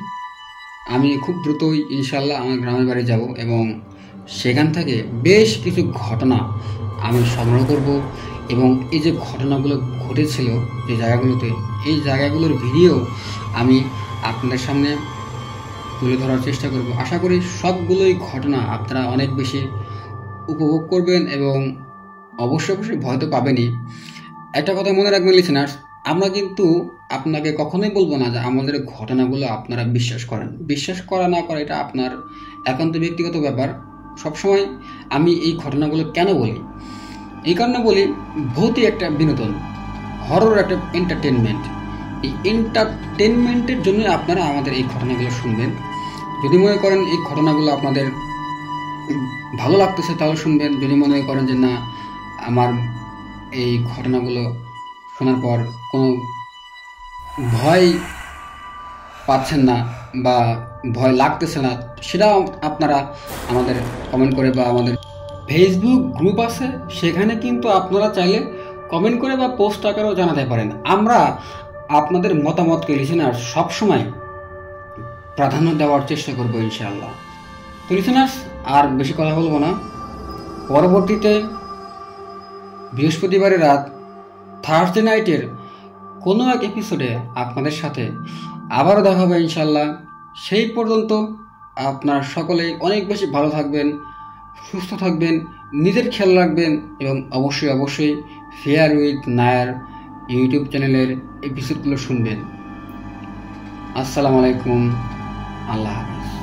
আমি খুব দ্রুতই ইনশাল্লাহ আমার গ্রামের বাড়ি যাব এবং সেখান থেকে বেশ কিছু ঘটনা আমি সংগ্রহ করব এবং এই যে ঘটনাগুলো ঘটেছিল যে জায়গাগুলোতে, এই জায়গাগুলোর ভিডিও আমি আপনাদের সামনে তুলে ধরার চেষ্টা করব। আশা করি সবগুলোই ঘটনা আপনারা অনেক বেশি উপভোগ করবেন এবং অবশ্যই ভয় তো পাবেনই। একটা কথা মনে রাখবেন লিসেনার্স, আমরা কিন্তু আপনাকে কখনোই বলবো না যে আমাদের ঘটনাগুলো আপনারা বিশ্বাস করেন। বিশ্বাস করা না করা এটা আপনার একান্ত ব্যক্তিগত ব্যাপার। সবসময় আমি এই ঘটনাগুলো কেন বলি, এই কারণে বলি, ভৌতিক একটা বিনোদন, হরর একটা এন্টারটেনমেন্ট। এই এন্টারটেনমেন্টের জন্য আপনারা আমাদের এই ঘটনাগুলো শুনবেন। যদি মনে করেন এই ঘটনাগুলো আপনাদের ভালো লাগতেছে তাহলে শুনবেন। যদি মনে করেন যে না, আমার এই ঘটনাগুলো শোনার পর কোনো ভয় পাচ্ছেন না বা ভয় লাগতেছে না, সেটাও আপনারা আমাদের কমেন্ট করে বা আমাদের ফেসবুক গ্রুপ আছে সেখানে কিন্তু আপনারা চাইলে কমেন্ট করে বা পোস্ট আকারেও জানাতে পারেন। আমরা আপনাদের মতামতকে লিসেনার সবসময় প্রাধান্য দেওয়ার চেষ্টা করবো ইনশাআল্লাহ। তো লিসেনার্স, আর বেশি কথা বলবো না। পরবর্তীতে বৃহস্পতিবারের রাত থার্সডে নাইটের কোনো এক এপিসোডে আপনাদের সাথে আবারও দেখা হবে ইনশাল্লাহ। সেই পর্যন্ত আপনারা সকলেই অনেক বেশি ভালো থাকবেন, সুস্থ থাকবেন, নিজের খেয়াল রাখবেন এবং অবশ্যই ফেয়ার উইথ নায়ার ইউটিউব চ্যানেলের এপিসোডগুলো শুনবেন। আসসালামু আলাইকুম, আল্লাহ হাফেজ।